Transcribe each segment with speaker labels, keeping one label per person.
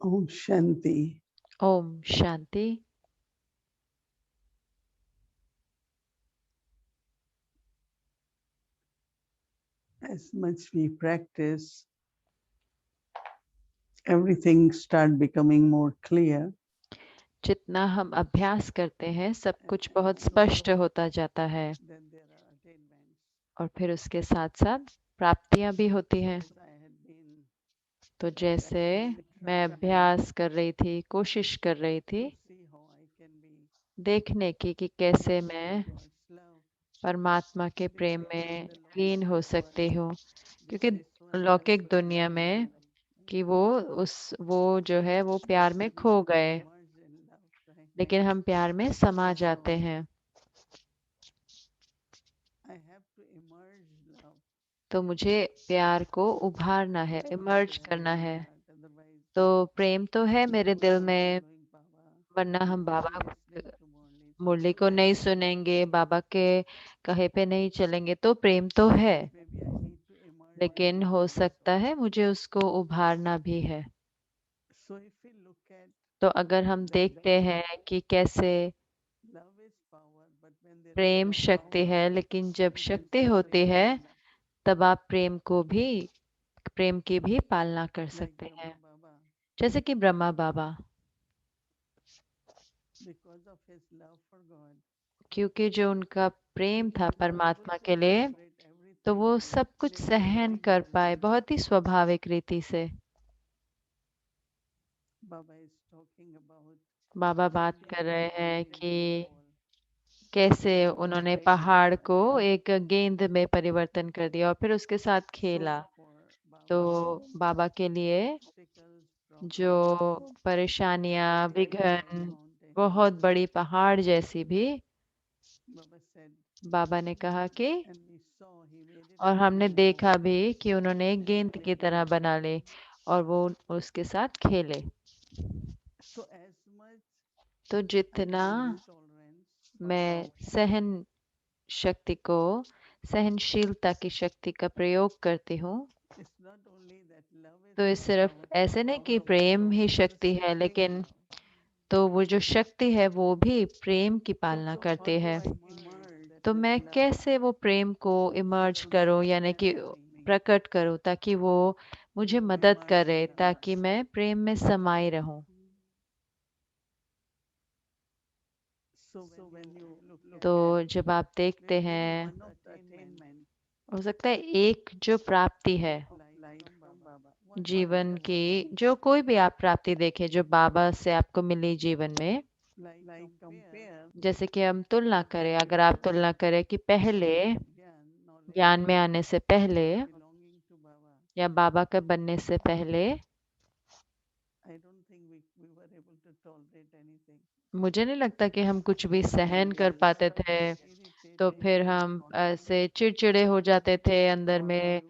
Speaker 1: Om Shanti.
Speaker 2: Om Shanti.
Speaker 1: As much we practice, everything start becoming more clear.
Speaker 2: जितना हम अभ्यास करते हैं सब कुछ बहुत स्पष्ट होता जाता है
Speaker 1: Then there are attainments.
Speaker 2: और फिर उसके साथ साथ प्राप्तियां भी होती हैं।
Speaker 1: Suppose I had been
Speaker 2: तो जैसे मैं
Speaker 1: trying
Speaker 2: अभ्यास कर रही थी, कोशिश कर रही थी
Speaker 1: to see how I can be
Speaker 2: देखने की कि कैसे
Speaker 1: immersed
Speaker 2: मैं
Speaker 1: in God's love,
Speaker 2: परमात्मा के प्रेम
Speaker 1: because in
Speaker 2: में
Speaker 1: the
Speaker 2: लीन
Speaker 1: lowest
Speaker 2: हो
Speaker 1: power,
Speaker 2: सकती हूँ,
Speaker 1: this
Speaker 2: क्योंकि
Speaker 1: is one
Speaker 2: लौकिक
Speaker 1: person
Speaker 2: दुनिया में
Speaker 1: right?
Speaker 2: कि वो जो है वो प्यार में
Speaker 1: We
Speaker 2: खो
Speaker 1: want to
Speaker 2: गए,
Speaker 1: immerse in love, right?
Speaker 2: लेकिन हम प्यार में समा
Speaker 1: So
Speaker 2: जाते हैं।
Speaker 1: I have to immerse love.
Speaker 2: तो मुझे प्यार को उभारना है,
Speaker 1: Love is
Speaker 2: emerge
Speaker 1: there in
Speaker 2: करना
Speaker 1: my
Speaker 2: है।
Speaker 1: heart, otherwise
Speaker 2: तो प्रेम तो है मेरे
Speaker 1: we
Speaker 2: दिल
Speaker 1: won't
Speaker 2: में,
Speaker 1: following Baba.
Speaker 2: वरना
Speaker 1: We
Speaker 2: हम
Speaker 1: won't
Speaker 2: Baba
Speaker 1: be listening to Murli's
Speaker 2: मुरली को
Speaker 1: words.
Speaker 2: नहीं सुनेंगे, बाबा के कहे पे नहीं चलेंगे। तो प्रेम तो है,
Speaker 1: Maybe I need to immerse in
Speaker 2: लेकिन
Speaker 1: love
Speaker 2: हो
Speaker 1: also.
Speaker 2: सकता है मुझे उसको उभारना भी है।
Speaker 1: So if we look at
Speaker 2: तो अगर हम
Speaker 1: that
Speaker 2: देखते हैं कि कैसे
Speaker 1: love is power, but when there is
Speaker 2: Prem
Speaker 1: no
Speaker 2: शक्ति
Speaker 1: power,
Speaker 2: है, लेकिन जब
Speaker 1: you can
Speaker 2: शक्ति
Speaker 1: still
Speaker 2: होती है
Speaker 1: maintain love.
Speaker 2: तब आप प्रेम की भी पालना कर
Speaker 1: Like
Speaker 2: सकते हैं।
Speaker 1: Brahma Baba,
Speaker 2: जैसे कि ब्रह्मा बाबा,
Speaker 1: because of his love for God,
Speaker 2: क्योंकि जो उनका
Speaker 1: he
Speaker 2: प्रेम था
Speaker 1: was able
Speaker 2: परमात्मा
Speaker 1: to
Speaker 2: के लिए,
Speaker 1: tolerate
Speaker 2: तो
Speaker 1: everything
Speaker 2: वो सब कुछ सहन कर पाए
Speaker 1: linearly.
Speaker 2: बहुत ही स्वाभाविक रीति से।
Speaker 1: Baba is talking about
Speaker 2: बाबा बात
Speaker 1: changing
Speaker 2: कर
Speaker 1: a
Speaker 2: रहे हैं
Speaker 1: mountain
Speaker 2: कि
Speaker 1: into ball.
Speaker 2: कैसे
Speaker 1: Then he
Speaker 2: उन्होंने
Speaker 1: played with
Speaker 2: पहाड़
Speaker 1: that.
Speaker 2: को एक गेंद में परिवर्तन कर दिया और फिर उसके साथ खेला।
Speaker 1: So for
Speaker 2: तो
Speaker 1: Baba,
Speaker 2: बाबा के लिए
Speaker 1: obstacles,
Speaker 2: जो
Speaker 1: problems
Speaker 2: परेशानियां,
Speaker 1: were like a big
Speaker 2: विघ्न,
Speaker 1: mountain.
Speaker 2: बहुत बड़ी पहाड़ जैसी भी,
Speaker 1: Baba said,
Speaker 2: बाबा ने कहा कि,
Speaker 1: and we saw he made it
Speaker 2: और
Speaker 1: into
Speaker 2: हमने
Speaker 1: a ball
Speaker 2: देखा भी कि उन्होंने एक
Speaker 1: and
Speaker 2: गेंद की
Speaker 1: played with
Speaker 2: तरह
Speaker 1: it.
Speaker 2: बना ले और वो उसके साथ खेले।
Speaker 1: So as much
Speaker 2: तो
Speaker 1: I
Speaker 2: जितना
Speaker 1: can do tolerance,
Speaker 2: मैं सहनशीलता की शक्ति का प्रयोग करती हूँ,
Speaker 1: it's not only that love is
Speaker 2: तो ये
Speaker 1: the
Speaker 2: सिर्फ ऐसे नहीं
Speaker 1: power
Speaker 2: कि
Speaker 1: of God
Speaker 2: Prem he
Speaker 1: also
Speaker 2: शक्ति है,
Speaker 1: sustains
Speaker 2: लेकिन
Speaker 1: love.
Speaker 2: तो वो जो शक्ति है वो भी प्रेम की पालना
Speaker 1: So how
Speaker 2: करती
Speaker 1: do
Speaker 2: है।
Speaker 1: I immerse
Speaker 2: तो
Speaker 1: this
Speaker 2: मैं
Speaker 1: love
Speaker 2: कैसे वो प्रेम को इमर्ज
Speaker 1: so that
Speaker 2: करूं,
Speaker 1: it
Speaker 2: यानी कि
Speaker 1: satisfies me
Speaker 2: प्रकट करूं, ताकि वो मुझे
Speaker 1: to
Speaker 2: मदद
Speaker 1: immerse in
Speaker 2: करे,
Speaker 1: love?
Speaker 2: ताकि मैं प्रेम में समाई रहूं।
Speaker 1: So when you look
Speaker 2: तो
Speaker 1: at
Speaker 2: जब आप देखते
Speaker 1: maybe
Speaker 2: हैं,
Speaker 1: one of the attainments
Speaker 2: हो सकता है एक जो प्राप्ति है
Speaker 1: of life from Baba, what is
Speaker 2: जीवन
Speaker 1: the
Speaker 2: की,
Speaker 1: attainment?
Speaker 2: जो कोई भी आप प्राप्ति देखें जो बाबा से आपको मिली जीवन में,
Speaker 1: Like compare
Speaker 2: जैसे कि हम तुलना करें, अगर आप
Speaker 1: before
Speaker 2: तुलना करें कि पहले
Speaker 1: Gyan knowledge
Speaker 2: ज्ञान में आने से पहले
Speaker 1: belonging to Baba,
Speaker 2: या बाबा के बनने से पहले,
Speaker 1: I don't think we were able to tolerate anything.
Speaker 2: मुझे नहीं लगता कि हम कुछ भी
Speaker 1: We
Speaker 2: सहन कर
Speaker 1: used
Speaker 2: पाते
Speaker 1: to
Speaker 2: थे।
Speaker 1: get
Speaker 2: तो
Speaker 1: irritated
Speaker 2: फिर
Speaker 1: and
Speaker 2: हम ऐसे चिड़चिड़े हो जाते थे अंदर में,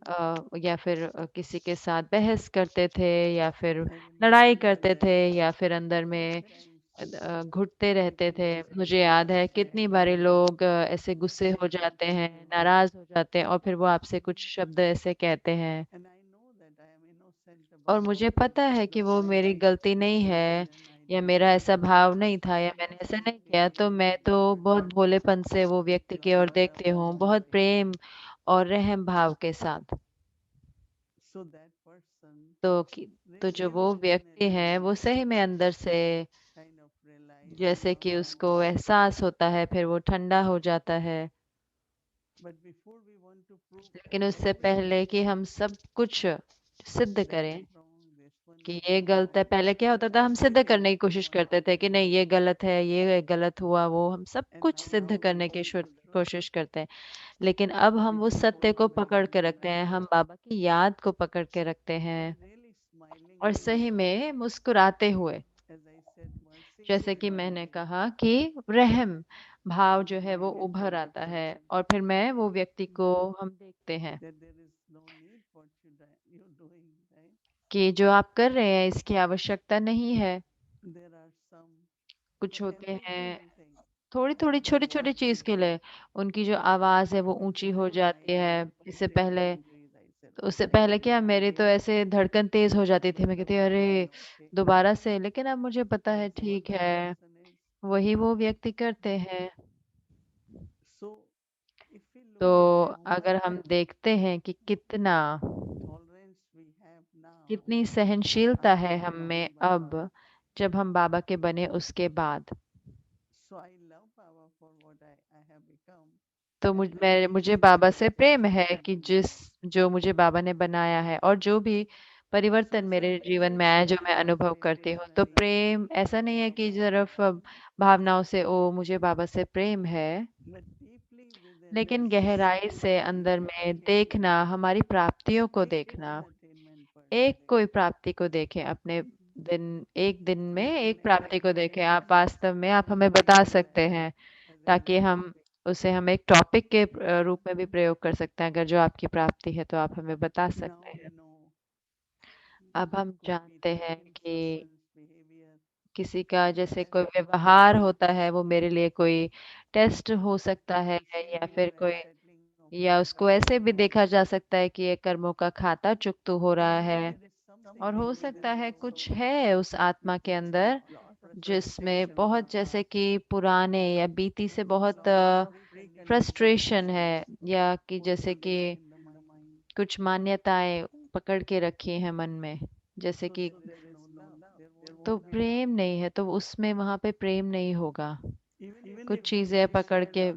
Speaker 1: argue.
Speaker 2: या फिर किसी के साथ बहस करते थे, या फिर
Speaker 1: I
Speaker 2: लड़ाई
Speaker 1: remember
Speaker 2: करते थे, या फिर अंदर
Speaker 1: many
Speaker 2: में
Speaker 1: times
Speaker 2: घुटते रहते
Speaker 1: people
Speaker 2: थे।
Speaker 1: used to
Speaker 2: मुझे याद है कितनी बारी लोग ऐसे गुस्से हो
Speaker 1: say
Speaker 2: जाते
Speaker 1: something
Speaker 2: हैं,
Speaker 1: to you.
Speaker 2: नाराज हो जाते हैं और फिर वो आपसे कुछ शब्द ऐसे कहते हैं,
Speaker 1: And I know that I am innocent
Speaker 2: और
Speaker 1: about
Speaker 2: मुझे
Speaker 1: this.
Speaker 2: पता है कि
Speaker 1: Just
Speaker 2: वो
Speaker 1: like
Speaker 2: मेरी
Speaker 1: I
Speaker 2: गलती
Speaker 1: told
Speaker 2: नहीं
Speaker 1: you,
Speaker 2: है,
Speaker 1: then I
Speaker 2: या
Speaker 1: didn't
Speaker 2: मेरा
Speaker 1: do
Speaker 2: ऐसा
Speaker 1: it.
Speaker 2: भाव नहीं था, या
Speaker 1: I'm
Speaker 2: मैंने ऐसा नहीं
Speaker 1: innocently
Speaker 2: किया। तो
Speaker 1: giving
Speaker 2: मैं तो बहुत भोलेपन से वो व्यक्ति की ओर
Speaker 1: lot of
Speaker 2: देखती हूँ,
Speaker 1: love
Speaker 2: बहुत
Speaker 1: to him.
Speaker 2: प्रेम और रहम भाव के साथ।
Speaker 1: So that person
Speaker 2: तो तो जो
Speaker 1: really
Speaker 2: वो
Speaker 1: within a
Speaker 2: व्यक्ति है वो
Speaker 1: day
Speaker 2: सही में अंदर से
Speaker 1: kind of realize
Speaker 2: जैसे
Speaker 1: love
Speaker 2: कि
Speaker 1: comes
Speaker 2: उसको
Speaker 1: from God.
Speaker 2: एहसास होता है, फिर वो ठंडा हो जाता है।
Speaker 1: But before we want to prove
Speaker 2: लेकिन उससे
Speaker 1: everything,
Speaker 2: पहले कि हम सब कुछ सिद्ध
Speaker 1: that
Speaker 2: करें
Speaker 1: is wrong, this one
Speaker 2: कि
Speaker 1: is
Speaker 2: ये गलत है,
Speaker 1: wrong,
Speaker 2: पहले क्या होता था, हम सिद्ध करने की कोशिश करते थे कि नहीं ये गलत है, ये गलत हुआ, वो हम सब
Speaker 1: and
Speaker 2: कुछ
Speaker 1: now
Speaker 2: सिद्ध
Speaker 1: we
Speaker 2: करने की
Speaker 1: see the truth.
Speaker 2: कोशिश करते हैं। लेकिन अब हम
Speaker 1: We
Speaker 2: वो
Speaker 1: see
Speaker 2: सत्य को
Speaker 1: Baba
Speaker 2: पकड़ के
Speaker 1: remembering
Speaker 2: रखते हैं,
Speaker 1: us
Speaker 2: हम बाबा की याद को पकड़ के रखते हैं,
Speaker 1: and really
Speaker 2: और
Speaker 1: smilingly,
Speaker 2: सही में मुस्कुराते हुए।
Speaker 1: as I said,
Speaker 2: जैसे
Speaker 1: mercifully
Speaker 2: कि मैंने
Speaker 1: smiling.
Speaker 2: कहा कि रहम भाव जो है
Speaker 1: We
Speaker 2: वो
Speaker 1: get
Speaker 2: उभर आता है,
Speaker 1: irritated
Speaker 2: और फिर मैं वो व्यक्ति को हम देखते हैं
Speaker 1: that there is no need what you doing, right?
Speaker 2: कि जो आप कर रहे हैं इसकी आवश्यकता नहीं है।
Speaker 1: There are some
Speaker 2: कुछ
Speaker 1: for
Speaker 2: होते
Speaker 1: every
Speaker 2: हैं
Speaker 1: little thing
Speaker 2: थोड़ी थोड़ी
Speaker 1: their
Speaker 2: छोटी छोटी
Speaker 1: voice
Speaker 2: चीज के
Speaker 1: increase.
Speaker 2: लिए उनकी जो आवाज है वो ऊंची हो
Speaker 1: Before I
Speaker 2: जाती है। इससे
Speaker 1: completely
Speaker 2: पहले
Speaker 1: disagreed, I said
Speaker 2: तो उससे पहले क्या मेरी तो ऐसे धड़कन तेज हो जाती थी, मैं कहती अरे दोबारा से, लेकिन अब मुझे पता है ठीक है, वही वो व्यक्ति करते हैं। तो अगर हम देखते हैं कि कितनी सहनशीलता है हम में अब, जब हम बाबा के बने उसके बाद, तो मुझे बाबा से प्रेम है कि जो मुझे बाबा ने बनाया है, और जो भी परिवर्तन मेरे जीवन में आया जो मैं अनुभव करती हूँ, तो प्रेम ऐसा नहीं है कि सिर्फ भावनाओं से ओ मुझे बाबा से प्रेम है, लेकिन गहराई से अंदर में देखना, हमारी प्राप्तियों को देखना, एक कोई प्राप्ति को देखें अपने एक दिन में एक प्राप्ति को देखें, आप वास्तव में आप हमें बता सकते हैं, ताकि हम एक टॉपिक के रूप में भी प्रयोग कर सकते हैं, अगर जो आपकी प्राप्ति है तो आप हमें बता सकते हैं। अब हम जानते हैं कि किसी का जैसे कोई व्यवहार होता है, वो मेरे लिए कोई टेस्ट हो सकता है, या फिर कोई, या उसको ऐसे भी देखा जा सकता है कि ये कर्मों का खाता चुकतू हो रहा है, और हो सकता है कुछ है उस आत्मा के अंदर जिसमें बहुत, जैसे कि पुराने या बीती से बहुत फ्रस्ट्रेशन है, या कि जैसे कि कुछ मान्यताएं पकड़ के रखी हैं मन में, जैसे कि, तो प्रेम नहीं है, तो उसमें वहां पे प्रेम नहीं होगा। कुछ चीजें पकड़ के,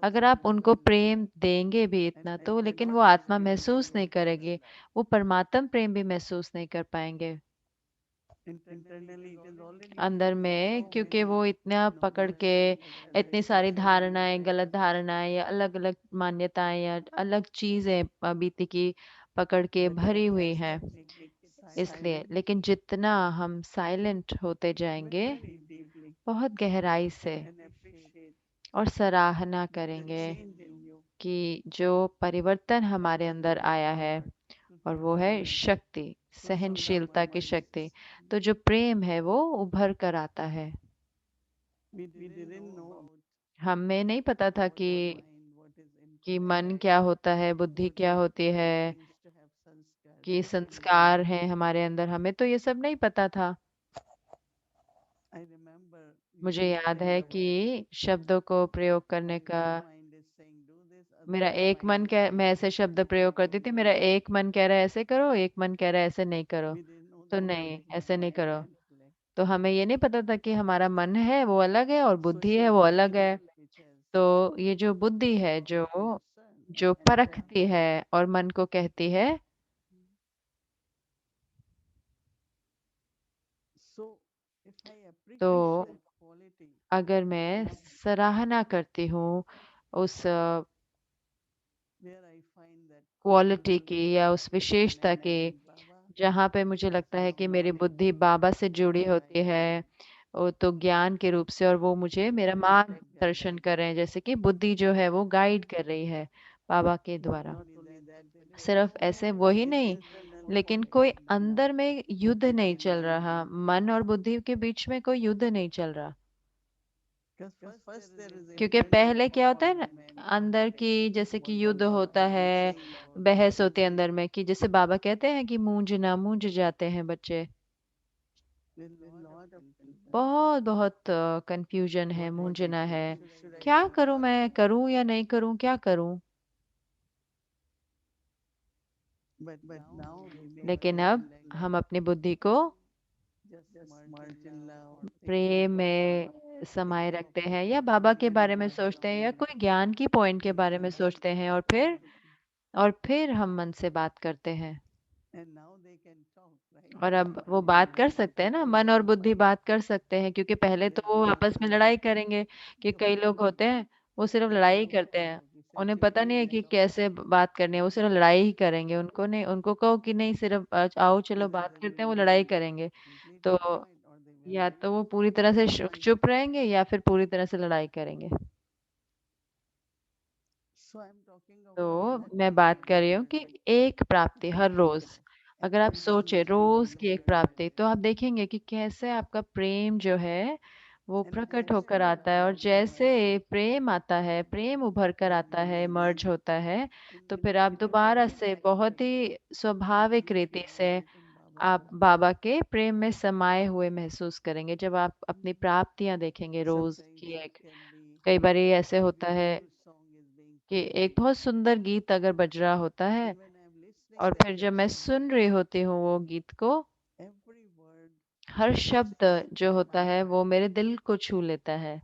Speaker 2: अगर आप उनको प्रेम देंगे भी इतना तो, लेकिन वो आत्मा महसूस नहीं करेगी, वो परमात्म प्रेम भी महसूस नहीं कर पाएंगे अंदर में, क्योंकि वो इतना पकड़ के, इतनी सारी धारणाएं, गलत धारणाएं या अलग अलग मान्यताएं या अलग चीजें बीती की पकड़ के भरी हुई हैं, इसलिए। लेकिन जितना हम साइलेंट होते जाएंगे, बहुत गहराई से, और सराहना करेंगे कि जो परिवर्तन हमारे अंदर आया है, और वो है शक्ति, सहनशीलता की शक्ति, तो जो प्रेम है वो उभर कर आता है। हमें नहीं पता था कि मन क्या होता है, बुद्धि क्या होती है, कि संस्कार हैं हमारे अंदर, हमें तो ये सब नहीं पता था। मुझे याद है कि शब्दों को प्रयोग करने का, मेरा एक मन कह, मैं ऐसे शब्द प्रयोग करती थी, मेरा एक मन कह रहा है ऐसे करो, एक मन कह रहा है ऐसे नहीं करो, तो नहीं ऐसे नहीं करो। तो हमें ये नहीं पता था कि हमारा मन है वो अलग है और बुद्धि है वो अलग है। तो ये जो बुद्धि है, जो जो परखती है और मन को कहती है, तो अगर मैं सराहना करती हूँ उस क्वालिटी की या उस विशेषता की, जहाँ पे मुझे लगता है कि मेरी बुद्धि बाबा से जुड़ी होती है, वो तो ज्ञान के रूप से, और वो मुझे मेरा मार्गदर्शन कर रहे हैं, जैसे कि बुद्धि जो है वो गाइड कर रही है बाबा के द्वारा। सिर्फ ऐसे वही नहीं, लेकिन कोई अंदर में युद्ध नहीं चल रहा, मन और बुद्धि के बीच में कोई युद्ध नहीं चल रहा। क्योंकि पहले क्या होता है ना, अंदर की जैसे कि युद्ध होता है, बहस होती है अंदर में, कि जैसे बाबा कहते हैं कि मूंझना, मूंझ जाते हैं बच्चे, बहुत बहुत कंफ्यूजन है, मूंझना है, क्या करूं, मैं करूं या नहीं करूं, क्या करूं। लेकिन अब हम अपनी बुद्धि को प्रेम में समाये रखते हैं, या बाबा के बारे में सोचते हैं, या कोई ज्ञान की पॉइंट के बारे में सोचते हैं, और फिर हम मन से बात करते हैं। और अब वो बात कर सकते हैं ना, मन और बुद्धि बात कर सकते हैं, क्योंकि पहले तो वो आपस में लड़ाई करेंगे, कि कई लोग होते हैं वो सिर्फ लड़ाई ही करते हैं, उन्हें पता नहीं है कि कैसे बात करनी है, वो सिर्फ लड़ाई ही करेंगे, उनको नहीं, उनको कहो कि नहीं सिर्फ आओ चलो बात करते हैं, वो लड़ाई करेंगे। तो या तो वो पूरी तरह से चुप रहेंगे, या फिर पूरी तरह से लड़ाई करेंगे। तो मैं बात कर रही हूँ कि एक प्राप्ति हर रोज, अगर आप सोचे रोज की एक प्राप्ति, तो आप देखेंगे कि कैसे आपका प्रेम जो है वो
Speaker 1: And
Speaker 2: प्रकट
Speaker 1: as
Speaker 2: होकर
Speaker 1: and when
Speaker 2: आता है, और
Speaker 1: love
Speaker 2: जैसे
Speaker 1: emerges,
Speaker 2: प्रेम आता है, प्रेम उभर कर
Speaker 1: then
Speaker 2: आता
Speaker 1: you
Speaker 2: है,
Speaker 1: will
Speaker 2: मर्ज होता है, तो फिर आप दोबारा
Speaker 1: inevitably
Speaker 2: से बहुत
Speaker 1: enter
Speaker 2: ही
Speaker 1: the
Speaker 2: स्वाभाविक
Speaker 1: deep
Speaker 2: रीति
Speaker 1: love
Speaker 2: से
Speaker 1: light in Baba's
Speaker 2: आप
Speaker 1: love.
Speaker 2: बाबा के प्रेम में समाये हुए महसूस करेंगे। जब आप अपनी
Speaker 1: Mhm.
Speaker 2: प्राप्तियां देखेंगे रोज
Speaker 1: Sometimes
Speaker 2: की
Speaker 1: it
Speaker 2: एक,
Speaker 1: can be
Speaker 2: कई बार ये ऐसे
Speaker 1: a
Speaker 2: होता है
Speaker 1: beautiful song is being
Speaker 2: कि
Speaker 1: played,
Speaker 2: एक बहुत सुंदर गीत अगर बज रहा होता है,
Speaker 1: and when I'm listening
Speaker 2: और
Speaker 1: that
Speaker 2: फिर जब मैं
Speaker 1: song,
Speaker 2: सुन रही होती हूँ वो गीत को,
Speaker 1: every word
Speaker 2: हर शब्द जो
Speaker 1: touches
Speaker 2: होता
Speaker 1: my
Speaker 2: है वो
Speaker 1: heart,
Speaker 2: मेरे दिल को छू लेता है,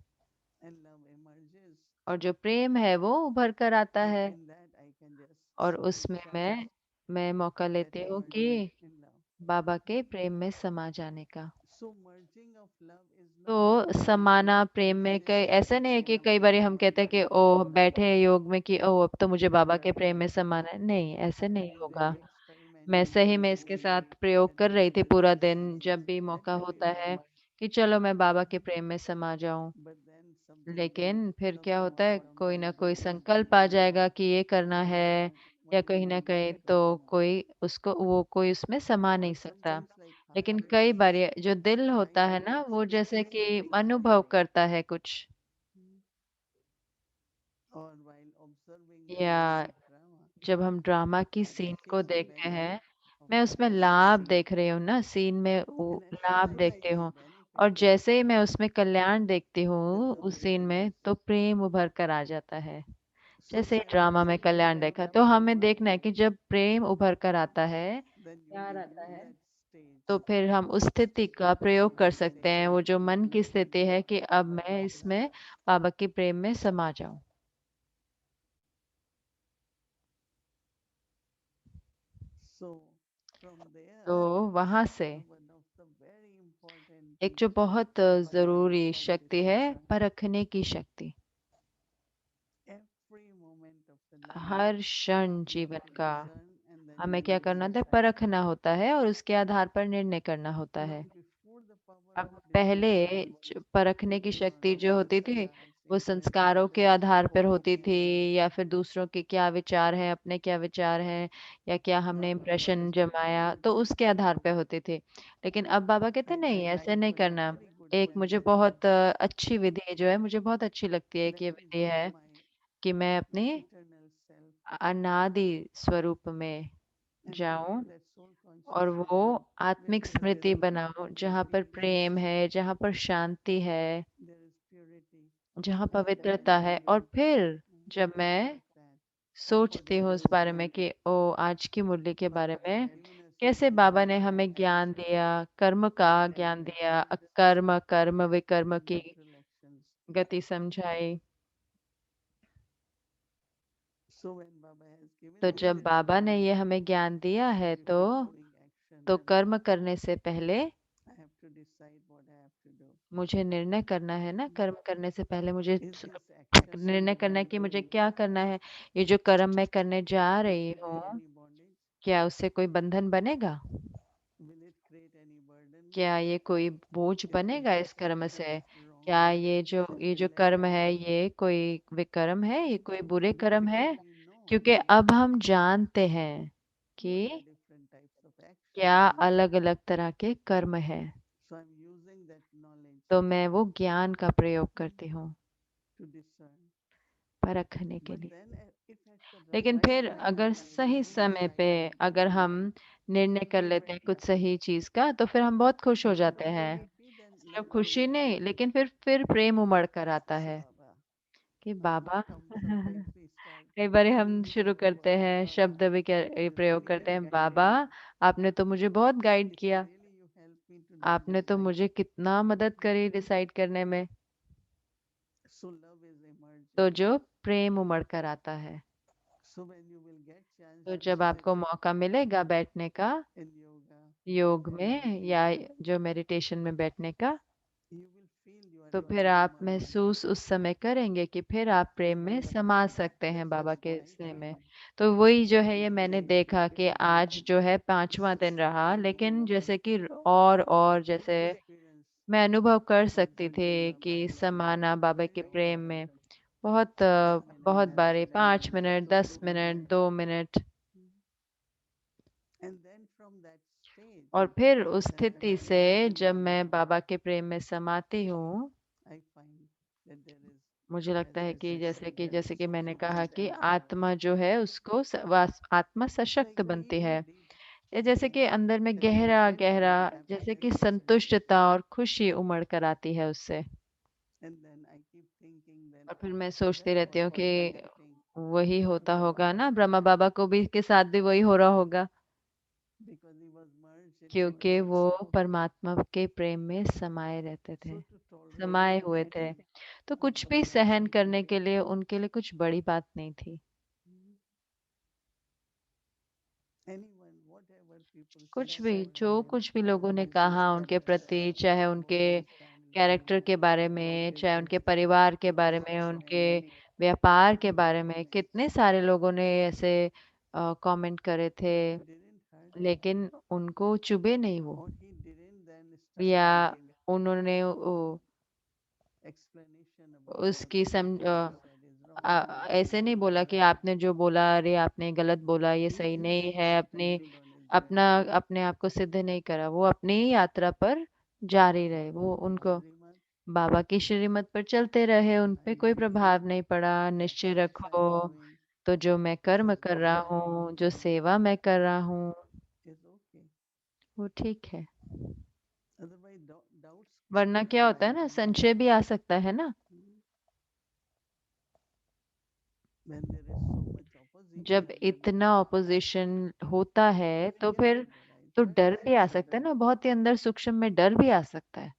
Speaker 1: and love emerges.
Speaker 2: और जो प्रेम है वो उभर कर आता
Speaker 1: And
Speaker 2: है।
Speaker 1: in that, I can just
Speaker 2: और
Speaker 1: take
Speaker 2: उसमें
Speaker 1: chance
Speaker 2: मैं मौका
Speaker 1: that
Speaker 2: लेती हूँ
Speaker 1: emergence
Speaker 2: कि
Speaker 1: in love.
Speaker 2: बाबा के प्रेम में समा जाने का।
Speaker 1: So merging of love is not
Speaker 2: तो
Speaker 1: something
Speaker 2: समाना
Speaker 1: which
Speaker 2: प्रेम में, कई
Speaker 1: exists
Speaker 2: ऐसा नहीं है
Speaker 1: in
Speaker 2: कि
Speaker 1: a
Speaker 2: कई बार हम कहते हैं कि
Speaker 1: one-dimensional
Speaker 2: ओ
Speaker 1: way.
Speaker 2: बैठे हैं योग में कि ओ अब तो मुझे बाबा के
Speaker 1: But
Speaker 2: प्रेम में समाना है, नहीं, ऐसे
Speaker 1: I
Speaker 2: नहीं
Speaker 1: was
Speaker 2: होगा।
Speaker 1: really
Speaker 2: मैं
Speaker 1: experimenting
Speaker 2: सही में इसके
Speaker 1: recently
Speaker 2: साथ प्रयोग
Speaker 1: at
Speaker 2: कर रही थी पूरा
Speaker 1: multiple
Speaker 2: दिन,
Speaker 1: places
Speaker 2: जब भी
Speaker 1: that
Speaker 2: मौका
Speaker 1: I will
Speaker 2: होता है
Speaker 1: merge.
Speaker 2: कि चलो मैं बाबा के प्रेम में समा जाऊं।
Speaker 1: But then something
Speaker 2: लेकिन फिर क्या होता है, कोई ना
Speaker 1: comes
Speaker 2: कोई
Speaker 1: in my
Speaker 2: संकल्प आ
Speaker 1: mind
Speaker 2: जाएगा कि ये करना
Speaker 1: and
Speaker 2: है, या
Speaker 1: one
Speaker 2: कहीं
Speaker 1: will
Speaker 2: ना
Speaker 1: be
Speaker 2: कहीं
Speaker 1: like to
Speaker 2: तो
Speaker 1: come out.
Speaker 2: कोई उसको, वो कोई उसमें समा नहीं
Speaker 1: But
Speaker 2: सकता।
Speaker 1: sometimes like heart
Speaker 2: लेकिन
Speaker 1: is
Speaker 2: कई
Speaker 1: just
Speaker 2: बार ये जो दिल होता
Speaker 1: trying
Speaker 2: है
Speaker 1: to
Speaker 2: ना, वो जैसे
Speaker 1: express
Speaker 2: कि अनुभव
Speaker 1: something.
Speaker 2: करता है कुछ,
Speaker 1: Or while observing the
Speaker 2: या
Speaker 1: basic drama,
Speaker 2: जब हम ड्रामा की
Speaker 1: I
Speaker 2: सीन
Speaker 1: just
Speaker 2: को
Speaker 1: feel the
Speaker 2: देखते हैं,
Speaker 1: benefit of
Speaker 2: मैं उसमें लाभ
Speaker 1: expressing.
Speaker 2: देख रही हूँ ना, सीन में वो
Speaker 1: And as soon
Speaker 2: लाभ
Speaker 1: as I
Speaker 2: देखती
Speaker 1: feel
Speaker 2: हूँ, और
Speaker 1: benefited,
Speaker 2: जैसे ही मैं उसमें कल्याण देखती
Speaker 1: the
Speaker 2: हूँ
Speaker 1: love
Speaker 2: उस सीन
Speaker 1: emerges.
Speaker 2: में, तो प्रेम उभर कर आ जाता है।
Speaker 1: So
Speaker 2: जैसे ही
Speaker 1: for
Speaker 2: ड्रामा में
Speaker 1: example,
Speaker 2: कल्याण
Speaker 1: when
Speaker 2: देखा,
Speaker 1: love
Speaker 2: तो हमें देखना है
Speaker 1: emerges,
Speaker 2: कि जब प्रेम उभर कर आता है,
Speaker 1: then you
Speaker 2: प्यार
Speaker 1: will
Speaker 2: आता
Speaker 1: use
Speaker 2: है,
Speaker 1: that stage
Speaker 2: तो फिर हम उस स्थिति का प्रयोग कर
Speaker 1: to
Speaker 2: सकते
Speaker 1: say
Speaker 2: हैं, वो जो मन की
Speaker 1: that I
Speaker 2: स्थिति है,
Speaker 1: want
Speaker 2: कि अब मैं
Speaker 1: Baba's love.
Speaker 2: इसमें बाबा के प्रेम में समा जाऊं।
Speaker 1: So from there,
Speaker 2: तो वहां से
Speaker 1: one of the very important
Speaker 2: एक जो
Speaker 1: teachings
Speaker 2: बहुत जरूरी
Speaker 1: of
Speaker 2: शक्ति है,
Speaker 1: discernment,
Speaker 2: परखने की शक्ति।
Speaker 1: every moment of the life
Speaker 2: हर क्षण
Speaker 1: you have
Speaker 2: जीवन
Speaker 1: to
Speaker 2: का
Speaker 1: discern and then you
Speaker 2: हमें
Speaker 1: have
Speaker 2: क्या
Speaker 1: to
Speaker 2: करना होता है,
Speaker 1: decide.
Speaker 2: परखना होता है, और उसके आधार पर निर्णय करना होता
Speaker 1: Now
Speaker 2: है।
Speaker 1: before the power
Speaker 2: अब
Speaker 1: of
Speaker 2: पहले
Speaker 1: discernment was
Speaker 2: परखने की
Speaker 1: putting
Speaker 2: शक्ति
Speaker 1: on
Speaker 2: जो होती थी,
Speaker 1: sanskars,
Speaker 2: वो
Speaker 1: impressions,
Speaker 2: संस्कारों के
Speaker 1: and
Speaker 2: आधार पर होती थी,
Speaker 1: opinions,
Speaker 2: या फिर दूसरों के क्या विचार हैं, अपने क्या विचार हैं, या क्या हमने
Speaker 1: now Baba
Speaker 2: impression
Speaker 1: has given
Speaker 2: जमाया,
Speaker 1: you
Speaker 2: तो
Speaker 1: that
Speaker 2: उसके आधार पर होती थी। लेकिन अब बाबा कहते
Speaker 1: I
Speaker 2: नहीं,
Speaker 1: find
Speaker 2: ऐसे
Speaker 1: life
Speaker 2: नहीं
Speaker 1: one of
Speaker 2: करना।
Speaker 1: very good
Speaker 2: एक मुझे
Speaker 1: practices.
Speaker 2: बहुत अच्छी विधि जो है, मुझे बहुत अच्छी लगती है
Speaker 1: Let
Speaker 2: कि ये
Speaker 1: me
Speaker 2: विधि
Speaker 1: go to
Speaker 2: है
Speaker 1: my
Speaker 2: कि मैं अपने
Speaker 1: eternal self
Speaker 2: अनादि स्वरूप में
Speaker 1: and
Speaker 2: जाऊं,
Speaker 1: create that soul
Speaker 2: और
Speaker 1: conscious
Speaker 2: वो
Speaker 1: moment where
Speaker 2: आत्मिक
Speaker 1: there is
Speaker 2: स्मृति बनाऊं जहाँ पर
Speaker 1: peace,
Speaker 2: प्रेम है, जहाँ पर शांति है,
Speaker 1: there is purity,
Speaker 2: जहाँ
Speaker 1: and then
Speaker 2: पवित्रता
Speaker 1: when
Speaker 2: है।
Speaker 1: you
Speaker 2: और फिर जब
Speaker 1: think
Speaker 2: मैं
Speaker 1: of that, for
Speaker 2: सोचती
Speaker 1: the
Speaker 2: हूँ इस
Speaker 1: first
Speaker 2: बारे में
Speaker 1: time,
Speaker 2: कि ओ, आज की मुरली के बारे
Speaker 1: Baba has
Speaker 2: में,
Speaker 1: given us the
Speaker 2: कैसे बाबा ने
Speaker 1: instruction
Speaker 2: हमें ज्ञान
Speaker 1: action,
Speaker 2: दिया, कर्म का
Speaker 1: and as
Speaker 2: ज्ञान
Speaker 1: we
Speaker 2: दिया,
Speaker 1: practice
Speaker 2: अकर्म कर्म विकर्म
Speaker 1: the
Speaker 2: की
Speaker 1: natural actions.
Speaker 2: गति समझाई।
Speaker 1: So when Baba has given
Speaker 2: तो
Speaker 1: this
Speaker 2: जब बाबा ने ये
Speaker 1: instruction
Speaker 2: हमें ज्ञान दिया है,
Speaker 1: before doing action,
Speaker 2: तो कर्म करने से पहले
Speaker 1: I have to decide what I have to do.
Speaker 2: मुझे निर्णय करना है ना, कर्म करने से पहले मुझे
Speaker 1: Is this action
Speaker 2: निर्णय
Speaker 1: that I
Speaker 2: करना है
Speaker 1: am
Speaker 2: कि मुझे
Speaker 1: doing,
Speaker 2: क्या करना है। ये जो कर्म मैं करने जा
Speaker 1: will it
Speaker 2: रही
Speaker 1: create
Speaker 2: हूँ,
Speaker 1: any bondage?
Speaker 2: क्या उससे कोई बंधन बनेगा?
Speaker 1: Will it create any burden?
Speaker 2: क्या ये कोई बोझ
Speaker 1: If this
Speaker 2: बनेगा इस कर्म
Speaker 1: decision
Speaker 2: से?
Speaker 1: is wrong,
Speaker 2: क्या
Speaker 1: then
Speaker 2: ये जो
Speaker 1: will I
Speaker 2: कर्म
Speaker 1: have
Speaker 2: है,
Speaker 1: to
Speaker 2: ये कोई विकर्म है, ये कोई बुरे कर्म है?
Speaker 1: because you know
Speaker 2: क्योंकि अब हम जानते हैं
Speaker 1: what are
Speaker 2: कि
Speaker 1: different types of
Speaker 2: क्या
Speaker 1: actions.
Speaker 2: अलग-अलग तरह के कर्म है।
Speaker 1: So I'm using that knowledge
Speaker 2: तो मैं वो ज्ञान का प्रयोग करती हूँ
Speaker 1: to discern.
Speaker 2: परखने के
Speaker 1: But
Speaker 2: लिए।
Speaker 1: then if at the
Speaker 2: लेकिन
Speaker 1: right
Speaker 2: फिर
Speaker 1: time
Speaker 2: अगर
Speaker 1: I
Speaker 2: सही
Speaker 1: do
Speaker 2: समय
Speaker 1: decide
Speaker 2: पे
Speaker 1: something,
Speaker 2: अगर हम निर्णय कर
Speaker 1: we
Speaker 2: लेते
Speaker 1: will
Speaker 2: हैं
Speaker 1: be
Speaker 2: कुछ
Speaker 1: happy.
Speaker 2: सही चीज का, तो फिर हम बहुत खुश हो
Speaker 1: Not
Speaker 2: जाते
Speaker 1: only
Speaker 2: हैं।
Speaker 1: happy, then
Speaker 2: सिर्फ
Speaker 1: love will
Speaker 2: खुशी नहीं,
Speaker 1: emerge.
Speaker 2: लेकिन फिर प्रेम उमड़ कर आता है
Speaker 1: Baba.
Speaker 2: कि बाबा।
Speaker 1: Sometimes we start
Speaker 2: कई बार हम
Speaker 1: using
Speaker 2: शुरू
Speaker 1: the
Speaker 2: करते
Speaker 1: word
Speaker 2: हैं,
Speaker 1: Baba.
Speaker 2: शब्द भी
Speaker 1: You
Speaker 2: प्रयोग
Speaker 1: really
Speaker 2: करते
Speaker 1: have
Speaker 2: हैं,
Speaker 1: guided
Speaker 2: बाबा
Speaker 1: me.
Speaker 2: आपने तो मुझे बहुत गाइड
Speaker 1: It's
Speaker 2: किया,
Speaker 1: really you helped me to do
Speaker 2: आपने
Speaker 1: this
Speaker 2: तो
Speaker 1: right.
Speaker 2: मुझे कितना मदद करी डिसाइड करने में।
Speaker 1: So love is
Speaker 2: तो
Speaker 1: emerging.
Speaker 2: जो प्रेम उमड़ कर आता है,
Speaker 1: So when you will get chance
Speaker 2: तो
Speaker 1: to
Speaker 2: जब
Speaker 1: sit
Speaker 2: आपको मौका मिलेगा बैठने का
Speaker 1: in yoga
Speaker 2: योग
Speaker 1: or
Speaker 2: में, या
Speaker 1: meditation,
Speaker 2: जो मेडिटेशन में बैठने का,
Speaker 1: you will feel you are
Speaker 2: तो
Speaker 1: able
Speaker 2: फिर
Speaker 1: to
Speaker 2: आप
Speaker 1: merge.
Speaker 2: महसूस उस समय करेंगे कि फिर आप प्रेम
Speaker 1: Like
Speaker 2: में समा सकते
Speaker 1: the
Speaker 2: हैं बाबा
Speaker 1: first
Speaker 2: के
Speaker 1: night,
Speaker 2: स्नेह में। तो वही जो है, ये मैंने
Speaker 1: like
Speaker 2: देखा कि आज जो है 5वां दिन रहा, लेकिन जैसे कि और
Speaker 1: I
Speaker 2: जैसे
Speaker 1: experience
Speaker 2: मैं अनुभव कर सकती
Speaker 1: merging in
Speaker 2: थी
Speaker 1: love
Speaker 2: कि
Speaker 1: very
Speaker 2: समाना बाबा के प्रेम में
Speaker 1: frequently.
Speaker 2: बहुत बहुत बारी, 5 minute, 10 minute, 2 minute.
Speaker 1: And then from that stage,
Speaker 2: और फिर उस
Speaker 1: then I
Speaker 2: स्थिति
Speaker 1: will
Speaker 2: से
Speaker 1: imagine
Speaker 2: जब
Speaker 1: Baba.
Speaker 2: मैं बाबा के प्रेम में समाती हूँ,
Speaker 1: that there is,
Speaker 2: मुझे लगता है
Speaker 1: as
Speaker 2: कि
Speaker 1: you said, there is
Speaker 2: जैसे कि मैंने
Speaker 1: social
Speaker 2: कहा कि
Speaker 1: potential.
Speaker 2: आत्मा जो है उसको आत्मा सशक्त
Speaker 1: Like we
Speaker 2: बनती
Speaker 1: even
Speaker 2: है।
Speaker 1: read
Speaker 2: ये जैसे कि अंदर में गहरा
Speaker 1: contentment
Speaker 2: गहरा,
Speaker 1: and
Speaker 2: जैसे कि
Speaker 1: appreciation.
Speaker 2: संतुष्टता और खुशी उमड़ कर आती है उससे।
Speaker 1: And then I keep thinking then
Speaker 2: और फिर मैं सोचती
Speaker 1: that's
Speaker 2: रहती
Speaker 1: what
Speaker 2: हूँ
Speaker 1: was
Speaker 2: कि
Speaker 1: connecting
Speaker 2: वही होता
Speaker 1: Brahma
Speaker 2: होगा ना,
Speaker 1: Baba,
Speaker 2: ब्रह्मा बाबा को भी के साथ भी वही हो रहा होगा,
Speaker 1: because he was merged in
Speaker 2: क्योंकि
Speaker 1: God's
Speaker 2: वो
Speaker 1: love.
Speaker 2: परमात्मा के प्रेम में समाये रहते थे,
Speaker 1: So to tolerate
Speaker 2: समाये हुए थे।
Speaker 1: anything
Speaker 2: तो
Speaker 1: or
Speaker 2: कुछ भी
Speaker 1: tolerate
Speaker 2: सहन
Speaker 1: something,
Speaker 2: करने के लिए उनके लिए कुछ बड़ी बात नहीं थी।
Speaker 1: mm, anyone, whatever people
Speaker 2: कुछ
Speaker 1: said
Speaker 2: भी,
Speaker 1: about
Speaker 2: जो
Speaker 1: him,
Speaker 2: कुछ भी लोगों ने
Speaker 1: his
Speaker 2: कहा उनके प्रति,
Speaker 1: character,
Speaker 2: चाहे
Speaker 1: about
Speaker 2: उनके
Speaker 1: his family,
Speaker 2: कैरेक्टर के बारे
Speaker 1: about
Speaker 2: में,
Speaker 1: his
Speaker 2: चाहे उनके परिवार के बारे में, उनके
Speaker 1: businessmen,
Speaker 2: व्यापार के बारे में, कितने सारे लोगों ने ऐसे कमेंट करे थे,
Speaker 1: it didn't hurt him,
Speaker 2: लेकिन उनको चुभे नहीं वो,
Speaker 1: or he didn't then start
Speaker 2: या
Speaker 1: giving
Speaker 2: उन्होंने
Speaker 1: explanation about what
Speaker 2: उसकी
Speaker 1: what he said is wrong.
Speaker 2: ऐसे नहीं बोला कि आपने जो बोला, अरे आपने गलत बोला, ये
Speaker 1: He
Speaker 2: सही नहीं
Speaker 1: just
Speaker 2: है, अपने
Speaker 1: continued on his journey.
Speaker 2: अपने आप को सिद्ध नहीं करा, वो अपनी ही यात्रा पर जारी रहे, वो
Speaker 1: Baba's
Speaker 2: उनको
Speaker 1: Srimad,
Speaker 2: बाबा की श्रीमत पर चलते रहे, उन पे
Speaker 1: and
Speaker 2: कोई
Speaker 1: he
Speaker 2: प्रभाव
Speaker 1: said,
Speaker 2: नहीं पड़ा। निश्चय
Speaker 1: whatever acts I
Speaker 2: रखो,
Speaker 1: am doing,
Speaker 2: तो जो मैं कर्म कर
Speaker 1: service
Speaker 2: रहा
Speaker 1: I am
Speaker 2: हूँ, जो
Speaker 1: doing,
Speaker 2: सेवा मैं कर रहा हूँ,
Speaker 1: is okay.
Speaker 2: वो ठीक है।
Speaker 1: Otherwise, doubts
Speaker 2: वरना
Speaker 1: could
Speaker 2: क्या होता है
Speaker 1: arise
Speaker 2: ना,
Speaker 1: in us.
Speaker 2: संशय भी आ सकता है ना।
Speaker 1: Hmm. When there is so much
Speaker 2: जब
Speaker 1: opposition,
Speaker 2: इतना ऑपोजिशन होता
Speaker 1: then
Speaker 2: है तो
Speaker 1: fear
Speaker 2: फिर
Speaker 1: could arise.
Speaker 2: तो
Speaker 1: What
Speaker 2: डर
Speaker 1: if
Speaker 2: भी आ सकता है
Speaker 1: sudden
Speaker 2: ना, बहुत ही अंदर सूक्ष्म में डर भी आ सकता है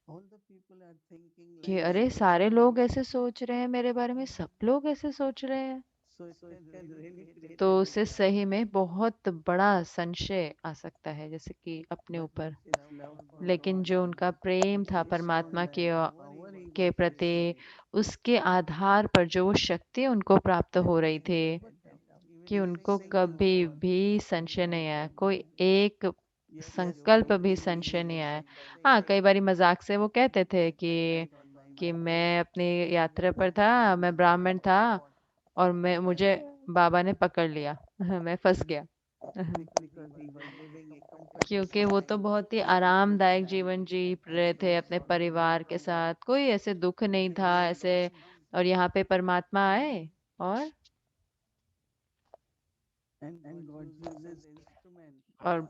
Speaker 1: all the people are thinking
Speaker 2: कि
Speaker 1: like
Speaker 2: अरे
Speaker 1: this?
Speaker 2: सारे लोग ऐसे सोच रहे हैं मेरे बारे में, सब
Speaker 1: Hmm.
Speaker 2: लोग ऐसे सोच रहे हैं,
Speaker 1: So it can really create a
Speaker 2: तो
Speaker 1: fear
Speaker 2: उससे
Speaker 1: in us.
Speaker 2: सही में बहुत बड़ा संशय आ सकता है, जैसे कि अपने
Speaker 1: But
Speaker 2: ऊपर।
Speaker 1: his love for
Speaker 2: लेकिन
Speaker 1: God
Speaker 2: जो
Speaker 1: and
Speaker 2: उनका प्रेम था
Speaker 1: he saw
Speaker 2: परमात्मा
Speaker 1: that our ego
Speaker 2: के प्रति,
Speaker 1: system
Speaker 2: उसके आधार पर जो वो शक्ति उनको प्राप्त हो
Speaker 1: never
Speaker 2: रही थी,
Speaker 1: entered a doubt. Even
Speaker 2: कि
Speaker 1: a
Speaker 2: उनको
Speaker 1: single
Speaker 2: कभी
Speaker 1: thought
Speaker 2: भी
Speaker 1: did
Speaker 2: संशय
Speaker 1: not
Speaker 2: नहीं आया,
Speaker 1: come
Speaker 2: कोई
Speaker 1: there.
Speaker 2: एक
Speaker 1: Yes,
Speaker 2: संकल्प भी
Speaker 1: jokingly
Speaker 2: संशय
Speaker 1: he
Speaker 2: नहीं
Speaker 1: used
Speaker 2: आया।
Speaker 1: to say
Speaker 2: हाँ, कई बारी मजाक से वो कहते थे
Speaker 1: that I was on my
Speaker 2: कि
Speaker 1: way to
Speaker 2: मैं अपनी यात्रा पर था, मैं ब्राह्मण था और मैं मुझे बाबा ने पकड़ लिया मैं फंस गया
Speaker 1: because he was living a
Speaker 2: क्योंकि
Speaker 1: comfortable
Speaker 2: वो तो
Speaker 1: life
Speaker 2: बहुत ही
Speaker 1: with his
Speaker 2: आरामदायक जीवन
Speaker 1: family
Speaker 2: जी रहे
Speaker 1: and
Speaker 2: थे
Speaker 1: so
Speaker 2: अपने
Speaker 1: on.
Speaker 2: परिवार के साथ, कोई ऐसे दुख नहीं था ऐसे। और यहाँ पे परमात्मा आए और
Speaker 1: And God uses instrument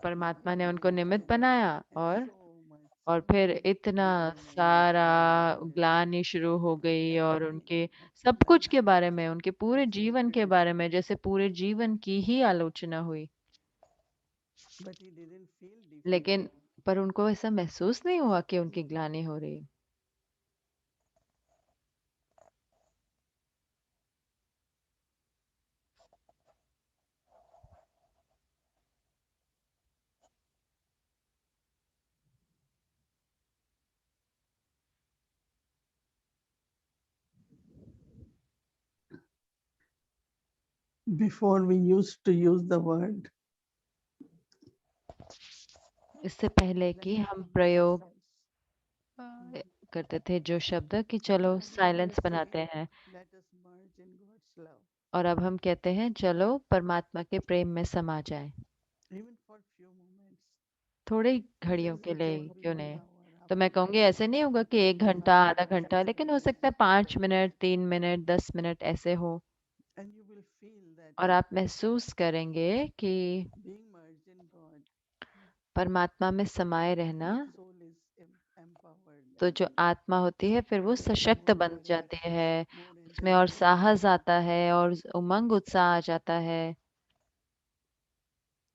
Speaker 2: परमात्मा ने
Speaker 1: to
Speaker 2: उनको
Speaker 1: make
Speaker 2: निमित्त
Speaker 1: change
Speaker 2: बनाया,
Speaker 1: and so much
Speaker 2: और फिर इतना
Speaker 1: improvement
Speaker 2: सारा
Speaker 1: in their
Speaker 2: ग्लानि शुरू हो गई, और
Speaker 1: everything
Speaker 2: उनके
Speaker 1: of
Speaker 2: सब कुछ
Speaker 1: life.
Speaker 2: के बारे में, उनके पूरे जीवन के बारे में, जैसे पूरे जीवन की ही आलोचना हुई।
Speaker 1: But he didn't feel
Speaker 2: लेकिन
Speaker 1: defeated.
Speaker 2: पर उनको ऐसा महसूस नहीं हुआ कि उनकी ग्लानि हो रही।
Speaker 1: Before we used to use the word,
Speaker 2: इससे पहले
Speaker 1: let
Speaker 2: कि
Speaker 1: us
Speaker 2: हम
Speaker 1: keep
Speaker 2: प्रयोग
Speaker 1: silence. Hmm.
Speaker 2: करते थे जो शब्द कि चलो
Speaker 1: Now we
Speaker 2: साइलेंस
Speaker 1: say,
Speaker 2: बनाते हैं,
Speaker 1: let us merge in God's love.
Speaker 2: और अब हम कहते हैं चलो परमात्मा के प्रेम में समा जाएं,
Speaker 1: Even for few moments.
Speaker 2: थोड़ी
Speaker 1: Even
Speaker 2: घड़ियों
Speaker 1: if
Speaker 2: के
Speaker 1: it
Speaker 2: लिए
Speaker 1: won't be
Speaker 2: क्यों
Speaker 1: 1
Speaker 2: नहीं।
Speaker 1: hour,
Speaker 2: तो
Speaker 1: half
Speaker 2: मैं
Speaker 1: an
Speaker 2: कहूँगी
Speaker 1: hour,
Speaker 2: ऐसे नहीं होगा कि 1 घंटा,
Speaker 1: 5
Speaker 2: आधा
Speaker 1: minutes,
Speaker 2: घंटा,
Speaker 1: 6
Speaker 2: लेकिन हो
Speaker 1: minutes.
Speaker 2: सकता है 5 मिनट, 3 मिनट, 10 मिनट ऐसे हो।
Speaker 1: And you will feel that
Speaker 2: और आप महसूस करेंगे कि
Speaker 1: being merged in God,
Speaker 2: परमात्मा में समाये रहना,
Speaker 1: your soul is empowered
Speaker 2: तो
Speaker 1: and
Speaker 2: जो आत्मा होती है फिर वो
Speaker 1: there is
Speaker 2: सशक्त
Speaker 1: more
Speaker 2: बन
Speaker 1: courage,
Speaker 2: जाती है,
Speaker 1: more
Speaker 2: उसमें और साहस
Speaker 1: enthusiasm.
Speaker 2: आता है और उमंग उत्साह आ जाता है,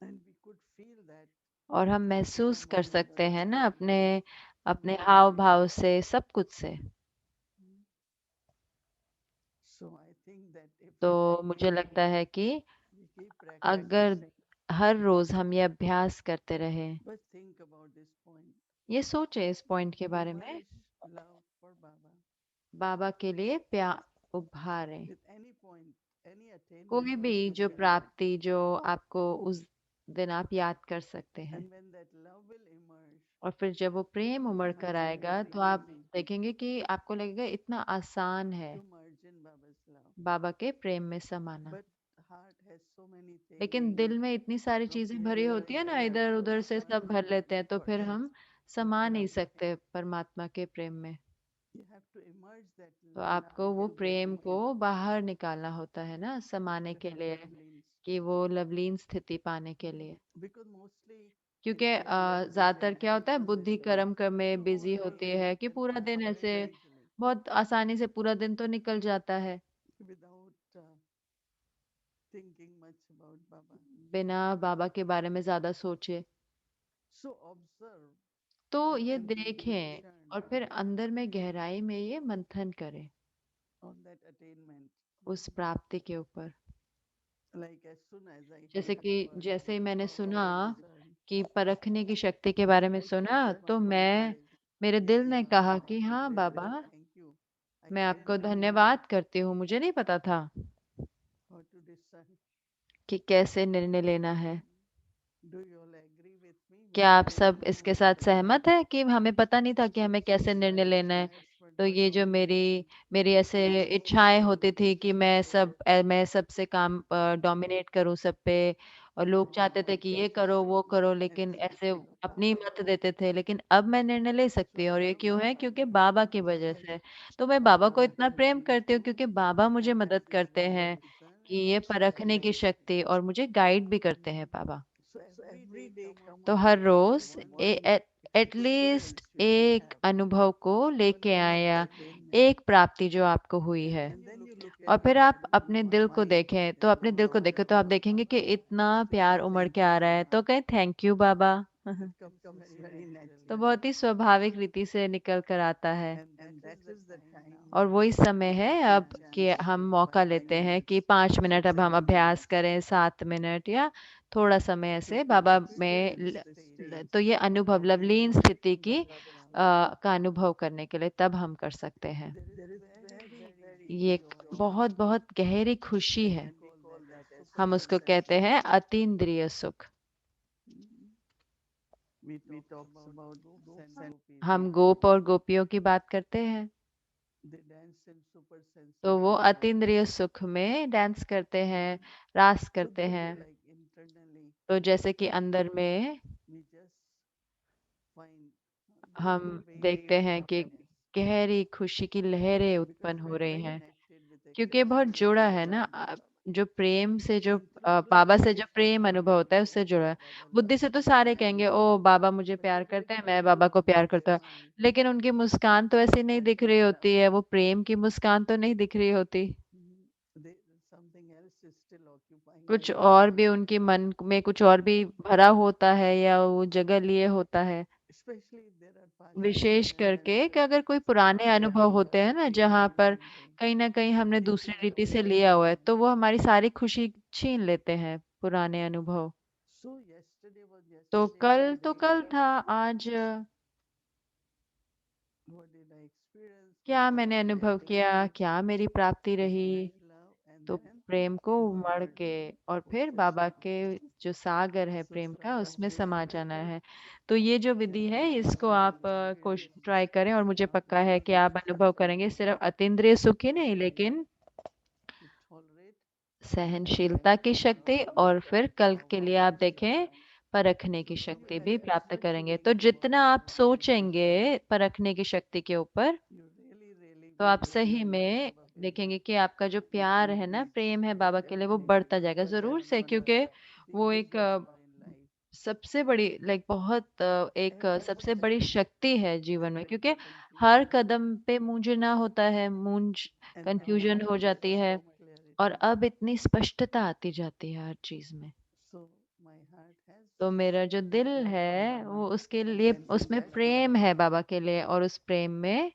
Speaker 1: And we could feel that
Speaker 2: और हम महसूस
Speaker 1: from
Speaker 2: कर
Speaker 1: our
Speaker 2: सकते हैं ना
Speaker 1: body,
Speaker 2: अपने
Speaker 1: from
Speaker 2: अपने
Speaker 1: our
Speaker 2: हाव
Speaker 1: mind.
Speaker 2: भाव से, सब कुछ से।
Speaker 1: So I think that if
Speaker 2: तो
Speaker 1: every
Speaker 2: मुझे
Speaker 1: day
Speaker 2: लगता है कि
Speaker 1: we keep
Speaker 2: अगर
Speaker 1: practicing,
Speaker 2: हर रोज हम ये अभ्यास करते रहे,
Speaker 1: but think about this point.
Speaker 2: ये सोचे इस पॉइंट के बारे में,
Speaker 1: Emerge love for Baba
Speaker 2: बाबा के लिए प्यार उभारें,
Speaker 1: with any point, any attainment
Speaker 2: कोई भी
Speaker 1: also
Speaker 2: जो
Speaker 1: can be.
Speaker 2: प्राप्ति जो आपको उस दिन आप याद कर सकते हैं।
Speaker 1: And when that love will emerge,
Speaker 2: और फिर जब वो प्रेम
Speaker 1: you
Speaker 2: उमड़
Speaker 1: might
Speaker 2: कर
Speaker 1: find
Speaker 2: आएगा
Speaker 1: very
Speaker 2: तो आप
Speaker 1: easy
Speaker 2: देखेंगे कि आपको लगेगा इतना आसान है
Speaker 1: to merge in Baba's love.
Speaker 2: बाबा के प्रेम में समाना।
Speaker 1: But heart has so many things
Speaker 2: लेकिन दिल में इतनी सारी
Speaker 1: from
Speaker 2: चीजें
Speaker 1: here
Speaker 2: भरी
Speaker 1: to
Speaker 2: होती है ना,
Speaker 1: there
Speaker 2: इधर
Speaker 1: to
Speaker 2: उधर से सब
Speaker 1: Swarga
Speaker 2: भर लेते हैं, तो फिर
Speaker 1: first.
Speaker 2: हम समा नहीं सकते परमात्मा के प्रेम में।
Speaker 1: You have to emerge that
Speaker 2: तो
Speaker 1: love
Speaker 2: आपको वो
Speaker 1: and
Speaker 2: प्रेम को
Speaker 1: begin
Speaker 2: बाहर निकालना होता है ना, समाने
Speaker 1: at
Speaker 2: के
Speaker 1: a
Speaker 2: लिए,
Speaker 1: lovely
Speaker 2: कि वो लवलीन स्थिति पाने के लिए।
Speaker 1: because mostly
Speaker 2: क्योंकि
Speaker 1: people live
Speaker 2: ज्यादातर
Speaker 1: very
Speaker 2: क्या होता है, बुद्धि
Speaker 1: effortlessly
Speaker 2: कर्म में बिजी
Speaker 1: so
Speaker 2: होती है कि पूरा दिन
Speaker 1: and
Speaker 2: ऐसे
Speaker 1: very easily
Speaker 2: बहुत आसानी से पूरा दिन तो निकल जाता है
Speaker 1: without thinking much about Baba.
Speaker 2: बिना बाबा के बारे में ज्यादा सोचे।
Speaker 1: So observe
Speaker 2: तो ये
Speaker 1: and be
Speaker 2: देखें
Speaker 1: discerned
Speaker 2: और फिर अंदर में गहराई में ये मंथन करें
Speaker 1: on that attainment.
Speaker 2: उस प्राप्ति के ऊपर।
Speaker 1: Like as soon as I
Speaker 2: जैसे
Speaker 1: heard
Speaker 2: कि
Speaker 1: the word
Speaker 2: जैसे ही मैंने
Speaker 1: how
Speaker 2: सुना
Speaker 1: to discern,
Speaker 2: कि परखने की शक्ति के बारे में
Speaker 1: I
Speaker 2: सुना,
Speaker 1: felt
Speaker 2: तो
Speaker 1: one voice
Speaker 2: मैं,
Speaker 1: says,
Speaker 2: मेरे
Speaker 1: yes,
Speaker 2: दिल ने कहा कि
Speaker 1: it's
Speaker 2: हाँ
Speaker 1: very,
Speaker 2: Baba,
Speaker 1: very thank you. I
Speaker 2: मैं
Speaker 1: couldn't
Speaker 2: आपको
Speaker 1: know
Speaker 2: धन्यवाद करती हूँ, मुझे नहीं पता था
Speaker 1: how to discern.
Speaker 2: कि कैसे निर्णय लेना है।
Speaker 1: Do you all agree with me? We
Speaker 2: क्या आप
Speaker 1: don't
Speaker 2: सब
Speaker 1: know
Speaker 2: इसके
Speaker 1: what
Speaker 2: साथ
Speaker 1: to do.
Speaker 2: सहमत है कि हमें पता नहीं था कि
Speaker 1: So
Speaker 2: हमें
Speaker 1: so
Speaker 2: कैसे निर्णय
Speaker 1: self
Speaker 2: लेना है।
Speaker 1: desires were
Speaker 2: तो ये
Speaker 1: not
Speaker 2: जो
Speaker 1: dominating.
Speaker 2: मेरी ऐसे इच्छाएं होती थी कि मैं सबसे काम डोमिनेट करूं सब पे, और लोग चाहते थे कि ये करो वो करो, लेकिन ऐसे
Speaker 1: Absolutely.
Speaker 2: अपनी मत देते थे। लेकिन अब मैं निर्णय ले सकती हूँ, और ये क्यों है? क्योंकि बाबा की वजह से। तो मैं बाबा को इतना प्रेम करती हूँ क्योंकि बाबा मुझे
Speaker 1: And that
Speaker 2: मदद
Speaker 1: is
Speaker 2: करते
Speaker 1: how to
Speaker 2: हैं
Speaker 1: discern
Speaker 2: कि
Speaker 1: and
Speaker 2: ये
Speaker 1: also
Speaker 2: परखने की
Speaker 1: guide.
Speaker 2: शक्ति, और मुझे गाइड भी करते हैं बाबा।
Speaker 1: So every day come
Speaker 2: तो
Speaker 1: out
Speaker 2: हर
Speaker 1: with
Speaker 2: रोज
Speaker 1: one
Speaker 2: at least
Speaker 1: experience which you
Speaker 2: एक
Speaker 1: have,
Speaker 2: अनुभव को लेके
Speaker 1: one
Speaker 2: आया,
Speaker 1: attainment.
Speaker 2: एक प्राप्ति जो आपको हुई है।
Speaker 1: And then you look
Speaker 2: और
Speaker 1: at
Speaker 2: फिर आप अपने दिल को
Speaker 1: my
Speaker 2: देखें, तो अपने दिल को देखो तो आप देखेंगे कि इतना प्यार उमड़
Speaker 1: thank
Speaker 2: के
Speaker 1: you,
Speaker 2: आ रहा है,
Speaker 1: Baba.
Speaker 2: तो कहें thank you Baba.
Speaker 1: It comes very
Speaker 2: तो
Speaker 1: naturally.
Speaker 2: बहुत ही स्वाभाविक रीति से निकल कर आता है।
Speaker 1: And that is the time
Speaker 2: और
Speaker 1: now
Speaker 2: वही समय
Speaker 1: we
Speaker 2: है
Speaker 1: get a
Speaker 2: अब कि
Speaker 1: chance
Speaker 2: हम
Speaker 1: to
Speaker 2: मौका
Speaker 1: 5
Speaker 2: लेते हैं कि
Speaker 1: minutes,
Speaker 2: 5 मिनट अब हम
Speaker 1: 7
Speaker 2: अभ्यास
Speaker 1: minutes
Speaker 2: करें, 7 मिनट या थोड़ा समय ऐसे
Speaker 1: to
Speaker 2: बाबा में
Speaker 1: experience the stage
Speaker 2: तो ये अनुभव,
Speaker 1: of
Speaker 2: लवलीन स्थिति की
Speaker 1: Baba's love.
Speaker 2: का अनुभव करने के लिए तब हम कर सकते हैं।
Speaker 1: There is very, very
Speaker 2: ये एक
Speaker 1: joy,
Speaker 2: बहुत बहुत गहरी खुशी है,
Speaker 1: and we call that as
Speaker 2: हम
Speaker 1: super
Speaker 2: उसको कहते हैं
Speaker 1: senses.
Speaker 2: अतीन्द्रिय सुख।
Speaker 1: We talks about gopis and gopis.
Speaker 2: हम गोप और गोपियों की बात करते हैं,
Speaker 1: They dance in super
Speaker 2: तो वो
Speaker 1: sensitive mode.
Speaker 2: अतीन्द्रिय सुख में डांस करते हैं, रास
Speaker 1: So
Speaker 2: करते
Speaker 1: there is
Speaker 2: हैं।
Speaker 1: like internally
Speaker 2: तो जैसे कि अंदर में
Speaker 1: we just find
Speaker 2: हम
Speaker 1: deep waves
Speaker 2: देखते
Speaker 1: of
Speaker 2: हैं कि
Speaker 1: happiness
Speaker 2: गहरी खुशी की लहरें
Speaker 1: because
Speaker 2: उत्पन्न
Speaker 1: we
Speaker 2: हो
Speaker 1: are
Speaker 2: रही हैं,
Speaker 1: connected with the
Speaker 2: क्योंकि ये बहुत
Speaker 1: experience
Speaker 2: जुड़ा
Speaker 1: of
Speaker 2: है ना।
Speaker 1: Baba.
Speaker 2: जो प्रेम से जो बाबा से
Speaker 1: Intuitively
Speaker 2: जो प्रेम अनुभव होता है उससे जुड़ा है। बुद्धि से तो सारे कहेंगे ओ बाबा मुझे
Speaker 1: but
Speaker 2: प्यार
Speaker 1: there is
Speaker 2: करते हैं, मैं
Speaker 1: one
Speaker 2: बाबा को
Speaker 1: look
Speaker 2: प्यार
Speaker 1: in
Speaker 2: करता
Speaker 1: their
Speaker 2: हूँ,
Speaker 1: eye
Speaker 2: लेकिन उनकी मुस्कान तो ऐसी नहीं
Speaker 1: that
Speaker 2: दिख रही
Speaker 1: is love.
Speaker 2: होती है, वो प्रेम की मुस्कान तो नहीं दिख रही होती।
Speaker 1: They, something else is still occupying
Speaker 2: कुछ
Speaker 1: their
Speaker 2: और
Speaker 1: mind.
Speaker 2: भी उनके मन में कुछ और भी भरा होता है, या वो जगह लिए होता है।
Speaker 1: Especially if there are past
Speaker 2: wishes
Speaker 1: experiences,
Speaker 2: करके कि अगर कोई
Speaker 1: some
Speaker 2: पुराने अनुभव
Speaker 1: memories
Speaker 2: होते
Speaker 1: of
Speaker 2: हैं ना, जहाँ
Speaker 1: feeling
Speaker 2: पर
Speaker 1: something.
Speaker 2: कहीं ना कहीं हमने
Speaker 1: They
Speaker 2: दूसरी
Speaker 1: take
Speaker 2: रीति
Speaker 1: away
Speaker 2: से लिया हुआ है,
Speaker 1: everything.
Speaker 2: तो वो हमारी सारी खुशी छीन लेते हैं, पुराने अनुभव।
Speaker 1: So yesterday was
Speaker 2: तो
Speaker 1: yesterday and today
Speaker 2: कल था, आज
Speaker 1: what did I experience? What
Speaker 2: क्या
Speaker 1: was
Speaker 2: मैंने
Speaker 1: my
Speaker 2: अनुभव किया,
Speaker 1: attainment?
Speaker 2: क्या मेरी प्राप्ति रही।
Speaker 1: Discovering love and
Speaker 2: तो
Speaker 1: then
Speaker 2: प्रेम को उमड़ के,
Speaker 1: merging
Speaker 2: और फिर बाबा
Speaker 1: ocean.
Speaker 2: के जो सागर है
Speaker 1: So
Speaker 2: प्रेम का,
Speaker 1: from
Speaker 2: उसमें
Speaker 1: this
Speaker 2: समा जाना
Speaker 1: method
Speaker 2: है। तो ये जो
Speaker 1: you
Speaker 2: विधि है,
Speaker 1: can
Speaker 2: इसको
Speaker 1: actually
Speaker 2: आप
Speaker 1: experience
Speaker 2: ट्राई करें, और मुझे
Speaker 1: not
Speaker 2: पक्का है
Speaker 1: only
Speaker 2: कि आप अनुभव करेंगे
Speaker 1: sensitivity
Speaker 2: सिर्फ अतीन्द्रिय सुख ही नहीं,
Speaker 1: but
Speaker 2: लेकिन
Speaker 1: to tolerate and
Speaker 2: सहनशीलता की शक्ति, और फिर कल
Speaker 1: how
Speaker 2: के लिए आप
Speaker 1: Baba is.
Speaker 2: देखें परखने
Speaker 1: So
Speaker 2: की
Speaker 1: you
Speaker 2: शक्ति भी
Speaker 1: as
Speaker 2: प्राप्त
Speaker 1: much you
Speaker 2: करेंगे। तो
Speaker 1: think
Speaker 2: जितना
Speaker 1: about
Speaker 2: आप
Speaker 1: Baba,
Speaker 2: सोचेंगे परखने की शक्ति के ऊपर,
Speaker 1: you really
Speaker 2: तो
Speaker 1: will
Speaker 2: आप सही
Speaker 1: feel the
Speaker 2: में
Speaker 1: love of
Speaker 2: देखेंगे
Speaker 1: Baba.
Speaker 2: कि आपका जो प्यार है ना, प्रेम है बाबा के लिए, वो बढ़ता जाएगा जरूर से,
Speaker 1: One of
Speaker 2: क्योंकि
Speaker 1: the
Speaker 2: वो एक
Speaker 1: biggest joy in life.
Speaker 2: सबसे बड़ी बहुत एक
Speaker 1: Every
Speaker 2: सबसे बड़ी
Speaker 1: step
Speaker 2: शक्ति है जीवन में,
Speaker 1: having
Speaker 2: क्योंकि
Speaker 1: the
Speaker 2: हर
Speaker 1: confusion
Speaker 2: कदम पे मूंझना होता है,
Speaker 1: and now
Speaker 2: कंफ्यूजन हो
Speaker 1: there is
Speaker 2: जाती है,
Speaker 1: so
Speaker 2: और
Speaker 1: clarity.
Speaker 2: अब इतनी स्पष्टता आती जाती है हर चीज में।
Speaker 1: So my heart has
Speaker 2: तो मेरा जो दिल
Speaker 1: love for
Speaker 2: है
Speaker 1: Baba
Speaker 2: वो उसके लिए,
Speaker 1: and in
Speaker 2: उसमें
Speaker 1: that love
Speaker 2: प्रेम है बाबा के लिए, और उस प्रेम में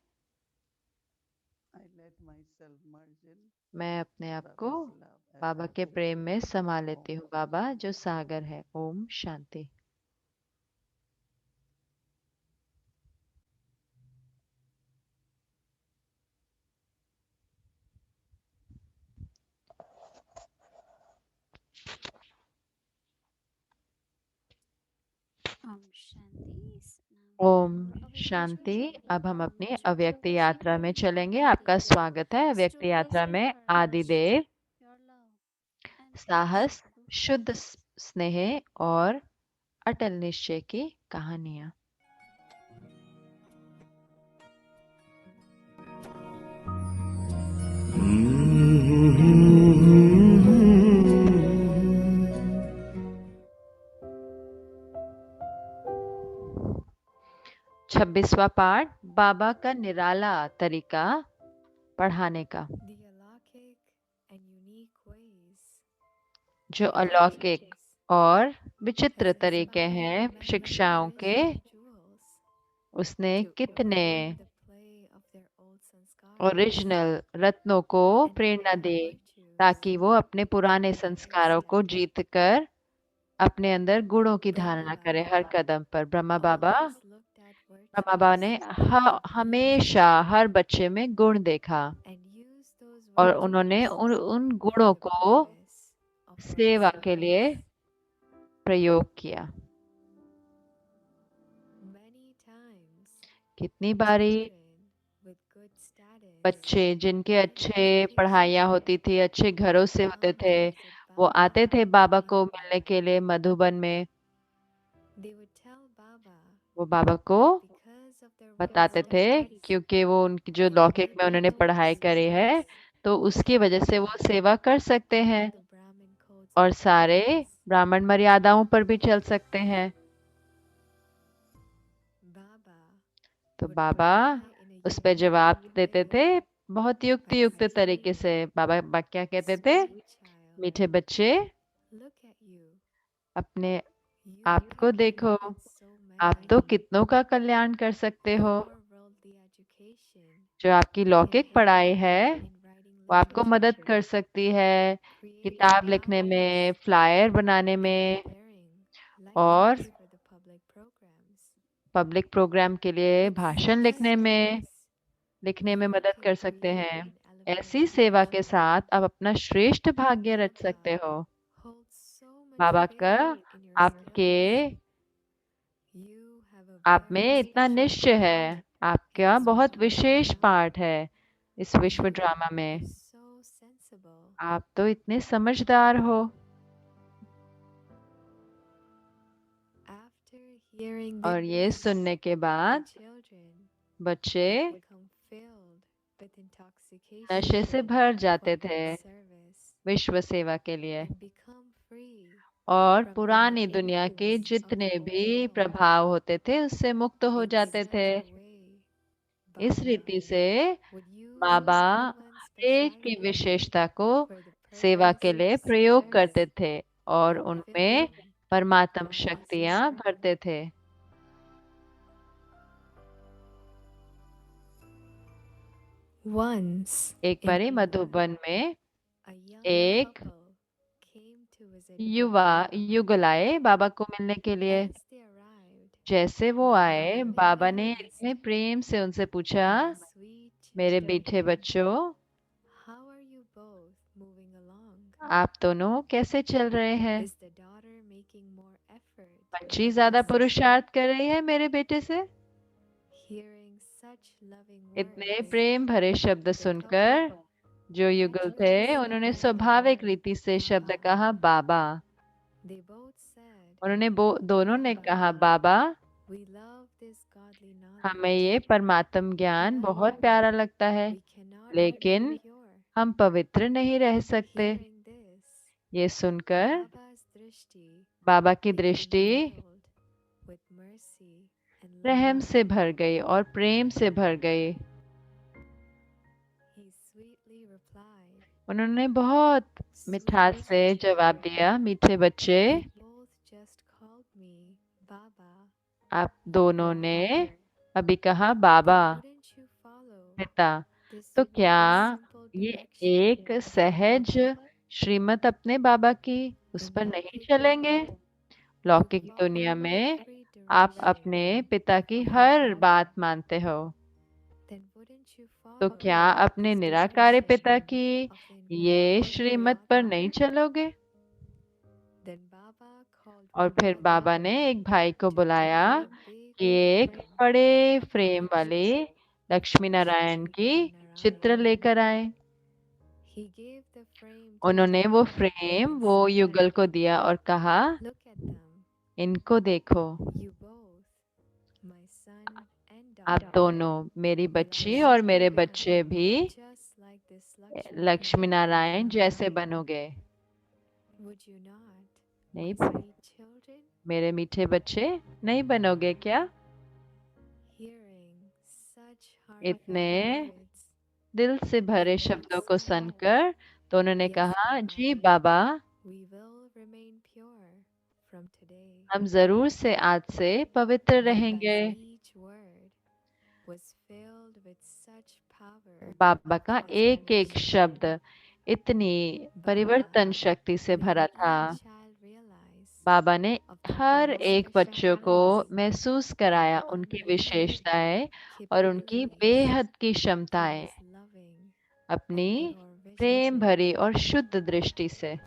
Speaker 1: I let myself merge in
Speaker 2: मैं अपने आप को
Speaker 1: Baba's love
Speaker 2: बाबा के
Speaker 1: everywhere.
Speaker 2: प्रेम में समा
Speaker 1: Om
Speaker 2: लेती हूँ, बाबा जो सागर है। ओम शांति।
Speaker 3: Om Shanti.
Speaker 2: Om
Speaker 3: Now for our spiritual
Speaker 2: Shanti.
Speaker 3: journey,
Speaker 2: अब हम अपनी
Speaker 3: which we
Speaker 2: अव्यक्त
Speaker 3: shall proceed
Speaker 2: यात्रा में
Speaker 3: from
Speaker 2: चलेंगे। आपका
Speaker 3: Adi,
Speaker 2: स्वागत है
Speaker 3: is
Speaker 2: अव्यक्त
Speaker 3: to
Speaker 2: यात्रा
Speaker 3: receive
Speaker 2: में।
Speaker 3: courage,
Speaker 2: आदिदेव
Speaker 3: your love, and peace
Speaker 2: साहस,
Speaker 3: through
Speaker 2: शुद्ध
Speaker 3: practice.
Speaker 2: स्नेह और अटल निश्चय की कहानियां। 26वां पाठ, बाबा का निराला तरीका पढ़ाने का।
Speaker 4: The alaukic and unique ways
Speaker 2: जो
Speaker 4: that he
Speaker 2: अलौकिक
Speaker 4: teaches
Speaker 2: और विचित्र
Speaker 4: has
Speaker 2: तरीके
Speaker 4: inspired
Speaker 2: हैं
Speaker 4: many
Speaker 2: शिक्षाओं के,
Speaker 4: individuals
Speaker 2: उसने
Speaker 4: to
Speaker 2: कितने
Speaker 4: evoke the play of their old sanskaras
Speaker 2: original रत्नों को
Speaker 4: and
Speaker 2: Prerna
Speaker 4: bring
Speaker 2: they
Speaker 4: virtues
Speaker 2: ताकि वो अपने पुराने
Speaker 4: at every
Speaker 2: संस्कारों को
Speaker 4: step.
Speaker 2: जीतकर अपने अंदर गुणों की
Speaker 4: Brahma
Speaker 2: धारणा
Speaker 4: Baba
Speaker 2: करे हर कदम पर। ब्रह्मा बाबा
Speaker 4: always looked at
Speaker 2: Brahma Baba
Speaker 4: virtues
Speaker 2: ने
Speaker 4: in
Speaker 2: हमेशा
Speaker 4: each
Speaker 2: हर बच्चे में गुण देखा
Speaker 4: and used those
Speaker 2: और उन्होंने
Speaker 4: virtues
Speaker 2: उन
Speaker 4: for
Speaker 2: गुणों
Speaker 4: the
Speaker 2: को
Speaker 4: purpose of world
Speaker 2: सेवा के लिए
Speaker 4: service.
Speaker 2: प्रयोग किया।
Speaker 4: Many times,
Speaker 2: कितनी बारी
Speaker 4: children with good status
Speaker 2: बच्चे जिनके
Speaker 4: and
Speaker 2: अच्छे
Speaker 4: education
Speaker 2: पढ़ाइयाँ होती थी, अच्छे घरों से
Speaker 4: would
Speaker 2: होते
Speaker 4: come
Speaker 2: थे,
Speaker 4: to visit
Speaker 2: वो
Speaker 4: Baba
Speaker 2: आते थे बाबा
Speaker 4: in
Speaker 2: को
Speaker 4: Madhuban.
Speaker 2: मिलने के लिए मधुबन में।
Speaker 4: They would tell Baba
Speaker 2: वो बाबा को
Speaker 4: that because of their
Speaker 2: बताते
Speaker 4: well-studied
Speaker 2: थे
Speaker 4: studies
Speaker 2: क्योंकि वो उनकी जो
Speaker 4: and
Speaker 2: लौकिक में
Speaker 4: working
Speaker 2: उन्होंने पढ़ाई
Speaker 4: towards
Speaker 2: करी है
Speaker 4: service,
Speaker 2: तो उसकी वजह से वो
Speaker 4: Baba
Speaker 2: सेवा कर सकते
Speaker 4: followed
Speaker 2: हैं
Speaker 4: the Brahmin codes
Speaker 2: और
Speaker 4: and
Speaker 2: सारे
Speaker 4: boundaries.
Speaker 2: ब्राह्मण मर्यादाओं पर भी चल सकते हैं।
Speaker 4: Baba
Speaker 2: तो
Speaker 4: would
Speaker 2: Baba
Speaker 4: reply in a
Speaker 2: उस पे
Speaker 4: unique
Speaker 2: जवाब देते
Speaker 4: way
Speaker 2: थे बहुत युक्ति युक्त
Speaker 4: by
Speaker 2: तरीके
Speaker 4: saying,
Speaker 2: से। बाबा क्या कहते थे?
Speaker 4: "Sweet child,
Speaker 2: मीठे बच्चे
Speaker 4: look at you.
Speaker 2: अपने
Speaker 4: You
Speaker 2: आपको
Speaker 4: can
Speaker 2: देखो,
Speaker 4: benefit so
Speaker 2: आप तो
Speaker 4: many
Speaker 2: कितनों का कल्याण कर सकते
Speaker 4: with
Speaker 2: हो।
Speaker 4: your worldly education
Speaker 2: जो आपकी
Speaker 4: in
Speaker 2: लौकिक पढ़ाई
Speaker 4: painting,
Speaker 2: है
Speaker 4: in writing
Speaker 2: वो आपको मदद
Speaker 4: literature,
Speaker 2: कर सकती है
Speaker 4: creating
Speaker 2: किताब लिखने में,
Speaker 4: flowers,
Speaker 2: फ्लायर बनाने
Speaker 4: and
Speaker 2: में
Speaker 4: preparing
Speaker 2: और
Speaker 4: lectures for the public programs.
Speaker 2: Public program के लिए
Speaker 4: But
Speaker 2: भाषण
Speaker 4: such
Speaker 2: लिखने में
Speaker 4: you
Speaker 2: मदद
Speaker 4: can
Speaker 2: कर सकते
Speaker 4: create
Speaker 2: हैं।
Speaker 4: and elevate
Speaker 2: ऐसी सेवा के
Speaker 4: individually
Speaker 2: साथ आप अपना श्रेष्ठ भाग्य रच
Speaker 4: Baba
Speaker 2: सकते हो।
Speaker 4: holds so much
Speaker 2: बाबा का
Speaker 4: faith in your
Speaker 2: आपके
Speaker 4: skills. You have a
Speaker 2: आप
Speaker 4: very
Speaker 2: में इतना
Speaker 4: special
Speaker 2: निश्चय
Speaker 4: part
Speaker 2: है,
Speaker 4: in
Speaker 2: आपका
Speaker 4: this
Speaker 2: बहुत
Speaker 4: Vishwa
Speaker 2: विशेष
Speaker 4: drama.
Speaker 2: पाठ है इस विश्व
Speaker 4: You
Speaker 2: ड्रामा
Speaker 4: are
Speaker 2: में।
Speaker 4: so sensible.
Speaker 2: आप तो इतने समझदार हो।
Speaker 4: After hearing
Speaker 2: और ये
Speaker 4: this,
Speaker 2: सुनने के
Speaker 4: the
Speaker 2: बाद
Speaker 4: children
Speaker 2: बच्चे
Speaker 4: become filled with intoxication
Speaker 2: नशे से भर
Speaker 4: for
Speaker 2: जाते थे
Speaker 4: God's service
Speaker 2: विश्व सेवा के लिए
Speaker 4: and become free
Speaker 2: और
Speaker 4: from the
Speaker 2: पुरानी दुनिया के
Speaker 4: influence of
Speaker 2: जितने
Speaker 4: the old
Speaker 2: भी
Speaker 4: world.
Speaker 2: प्रभाव होते थे उससे मुक्त हो
Speaker 4: In
Speaker 2: जाते
Speaker 4: such
Speaker 2: थे।
Speaker 4: a way,
Speaker 2: इस
Speaker 4: Baba
Speaker 2: रीति से
Speaker 4: would use
Speaker 2: बाबा
Speaker 4: everyone's
Speaker 2: एक की
Speaker 4: speciality
Speaker 2: विशेषता को
Speaker 4: for the
Speaker 2: सेवा के
Speaker 4: purpose
Speaker 2: लिए
Speaker 4: of
Speaker 2: प्रयोग
Speaker 4: service
Speaker 2: करते थे और
Speaker 4: and
Speaker 2: उनमें
Speaker 4: fill them
Speaker 2: परमात्म
Speaker 4: with God's
Speaker 2: शक्तियां
Speaker 4: wisdom.
Speaker 2: भरते थे।
Speaker 4: Once
Speaker 2: एक
Speaker 4: in
Speaker 2: बारी
Speaker 4: Madhuban,
Speaker 2: मधुबन में
Speaker 4: a young
Speaker 2: एक
Speaker 4: couple came to visit
Speaker 2: युगल आए बाबा को मिलने के
Speaker 4: Baba.
Speaker 2: लिए।
Speaker 4: As they arrived,
Speaker 2: जैसे वो
Speaker 4: Baba
Speaker 2: आए, बाबा ने
Speaker 4: lovingly
Speaker 2: इतने
Speaker 4: asked,
Speaker 2: प्रेम से उनसे पूछा,
Speaker 4: "My sweet
Speaker 2: मेरे मीठे
Speaker 4: children,
Speaker 2: बच्चों,
Speaker 4: how are you both moving along?
Speaker 2: आप दोनों कैसे चल रहे हैं?
Speaker 4: Is the daughter making more effort
Speaker 2: बच्ची
Speaker 4: than
Speaker 2: ज्यादा
Speaker 4: the son?"
Speaker 2: पुरुषार्थ कर रही है मेरे बेटे से।
Speaker 4: Hearing such loving
Speaker 2: इतने
Speaker 4: words,
Speaker 2: प्रेम भरे शब्द
Speaker 4: the
Speaker 2: सुनकर
Speaker 4: couple
Speaker 2: जो युगल थे
Speaker 4: naturally
Speaker 2: उन्होंने
Speaker 4: said,
Speaker 2: स्वाभाविक रीति से शब्द
Speaker 4: "Baba."
Speaker 2: कहा बाबा।
Speaker 4: They both said,
Speaker 2: उन्होंने दोनों ने
Speaker 4: "Baba,
Speaker 2: कहा बाबा,
Speaker 4: we love this godly
Speaker 2: हमें
Speaker 4: knowledge.
Speaker 2: ये परमात्म ज्ञान बहुत
Speaker 4: However,
Speaker 2: प्यारा लगता है,
Speaker 4: we cannot
Speaker 2: लेकिन
Speaker 4: remain pure."
Speaker 2: हम पवित्र नहीं रह सकते।
Speaker 4: Hearing this,
Speaker 2: ये सुनकर
Speaker 4: Baba's drishti
Speaker 2: बाबा की
Speaker 4: became
Speaker 2: दृष्टि
Speaker 4: filled with mercy and
Speaker 2: रहम
Speaker 4: love.
Speaker 2: से भर गई और प्रेम से भर गई।
Speaker 4: He sweetly replied,
Speaker 2: उन्होंने बहुत मिठास
Speaker 4: "Sweet
Speaker 2: से जवाब
Speaker 4: children,
Speaker 2: दिया, मीठे बच्चे,
Speaker 4: you both just called me Baba.
Speaker 2: आप दोनों
Speaker 4: your
Speaker 2: ने
Speaker 4: father.
Speaker 2: अभी कहा बाबा,
Speaker 4: Then wouldn't you follow
Speaker 2: पिता।
Speaker 4: this
Speaker 2: तो क्या
Speaker 4: very simple
Speaker 2: ये
Speaker 4: direction
Speaker 2: एक
Speaker 4: of
Speaker 2: सहज
Speaker 4: your Baba
Speaker 2: श्रीमत अपने बाबा की उस
Speaker 4: in
Speaker 2: पर नहीं
Speaker 4: lawkik
Speaker 2: चलेंगे?
Speaker 4: world to
Speaker 2: लौकिक
Speaker 4: follow
Speaker 2: दुनिया में
Speaker 4: every
Speaker 2: आप
Speaker 4: direction
Speaker 2: अपने पिता की
Speaker 4: of your
Speaker 2: हर
Speaker 4: Baba?
Speaker 2: बात मानते हो,
Speaker 4: Then wouldn't you
Speaker 2: तो
Speaker 4: follow
Speaker 2: क्या अपने
Speaker 4: this
Speaker 2: निराकार पिता
Speaker 4: direction
Speaker 2: की
Speaker 4: of the
Speaker 2: ये
Speaker 4: incarnate
Speaker 2: श्रीमत पर
Speaker 4: Father?
Speaker 2: नहीं चलोगे?
Speaker 4: Then Baba called
Speaker 2: और
Speaker 4: one
Speaker 2: फिर
Speaker 4: brother
Speaker 2: बाबा ने एक भाई को
Speaker 4: to
Speaker 2: बुलाया
Speaker 4: gather a big
Speaker 2: कि एक
Speaker 4: frame
Speaker 2: बड़े
Speaker 4: of
Speaker 2: फ्रेम वाले
Speaker 4: Lakshmi
Speaker 2: लक्ष्मी नारायण की चित्र
Speaker 4: Narayana.
Speaker 2: लेकर आए।
Speaker 4: He gave the frame to
Speaker 2: उन्होंने
Speaker 4: the
Speaker 2: वो
Speaker 4: couple
Speaker 2: फ्रेम
Speaker 4: and
Speaker 2: वो
Speaker 4: said,
Speaker 2: युगल को दिया और कहा,
Speaker 4: "Look at them,
Speaker 2: इनको देखो,
Speaker 4: you both, my son and
Speaker 2: आप
Speaker 4: daughter,
Speaker 2: दोनों, मेरी
Speaker 4: will
Speaker 2: बच्ची और
Speaker 4: soon
Speaker 2: मेरे
Speaker 4: become
Speaker 2: बच्चे भी
Speaker 4: just like this Lakshmi
Speaker 2: Lakshmi Narayan
Speaker 4: Narayana.
Speaker 2: जैसे बनोगे।
Speaker 4: Would you not,
Speaker 2: नहीं,
Speaker 4: my sweet children?"
Speaker 2: मेरे मीठे बच्चे, नहीं बनोगे क्या?
Speaker 4: Hearing
Speaker 2: इतने
Speaker 4: words.
Speaker 2: दिल से भरे
Speaker 4: With that
Speaker 2: शब्दों को
Speaker 4: said,
Speaker 2: सुनकर तो उन्होंने
Speaker 4: yes,
Speaker 2: कहा,
Speaker 4: Baba,
Speaker 2: ji Baba,
Speaker 4: we will remain pure from today.
Speaker 2: हम जरूर से आज से पवित्र
Speaker 4: Baba's
Speaker 2: रहेंगे।
Speaker 4: each word was filled with such power
Speaker 2: Baba
Speaker 4: and
Speaker 2: का एक एक
Speaker 4: transformation.
Speaker 2: शब्द इतनी
Speaker 4: Baba
Speaker 2: परिवर्तन शक्ति से
Speaker 4: made
Speaker 2: भरा था।
Speaker 4: each child realize
Speaker 2: बाबा ने
Speaker 4: of their
Speaker 2: हर
Speaker 4: own
Speaker 2: एक बच्चों को
Speaker 4: specialities
Speaker 2: महसूस
Speaker 4: and
Speaker 2: कराया उनकी
Speaker 4: unlimited
Speaker 2: विशेषताएं और उनकी
Speaker 4: capabilities
Speaker 2: बेहद की
Speaker 4: through
Speaker 2: क्षमताएं
Speaker 4: his loving
Speaker 2: अपनी
Speaker 4: and pure
Speaker 2: प्रेम
Speaker 4: vision.
Speaker 2: भरी और शुद्ध दृष्टि से।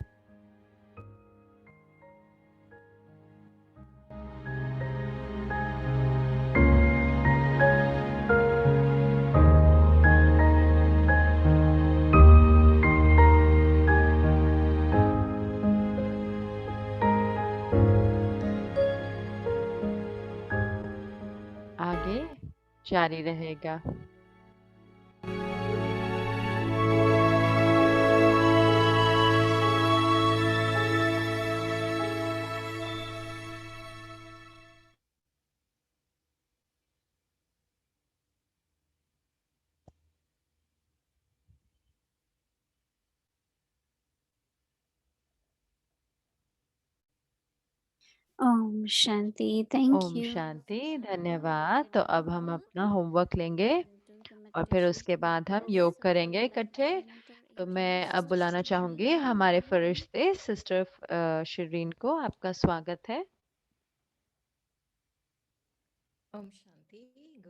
Speaker 2: आगे जारी रहेगा।
Speaker 3: Om Shanti. Thank
Speaker 2: Om
Speaker 3: you.
Speaker 2: शांति, धन्यवाद। तो अब हम अपना होमवर्क लेंगे और फिर उसके बाद हम योग करेंगे इकट्ठे। तो मैं अब बुलाना चाहूंगी हमारे फरिश्ते सिस्टर शिरीन को। आपका स्वागत है।
Speaker 5: Om Shanti,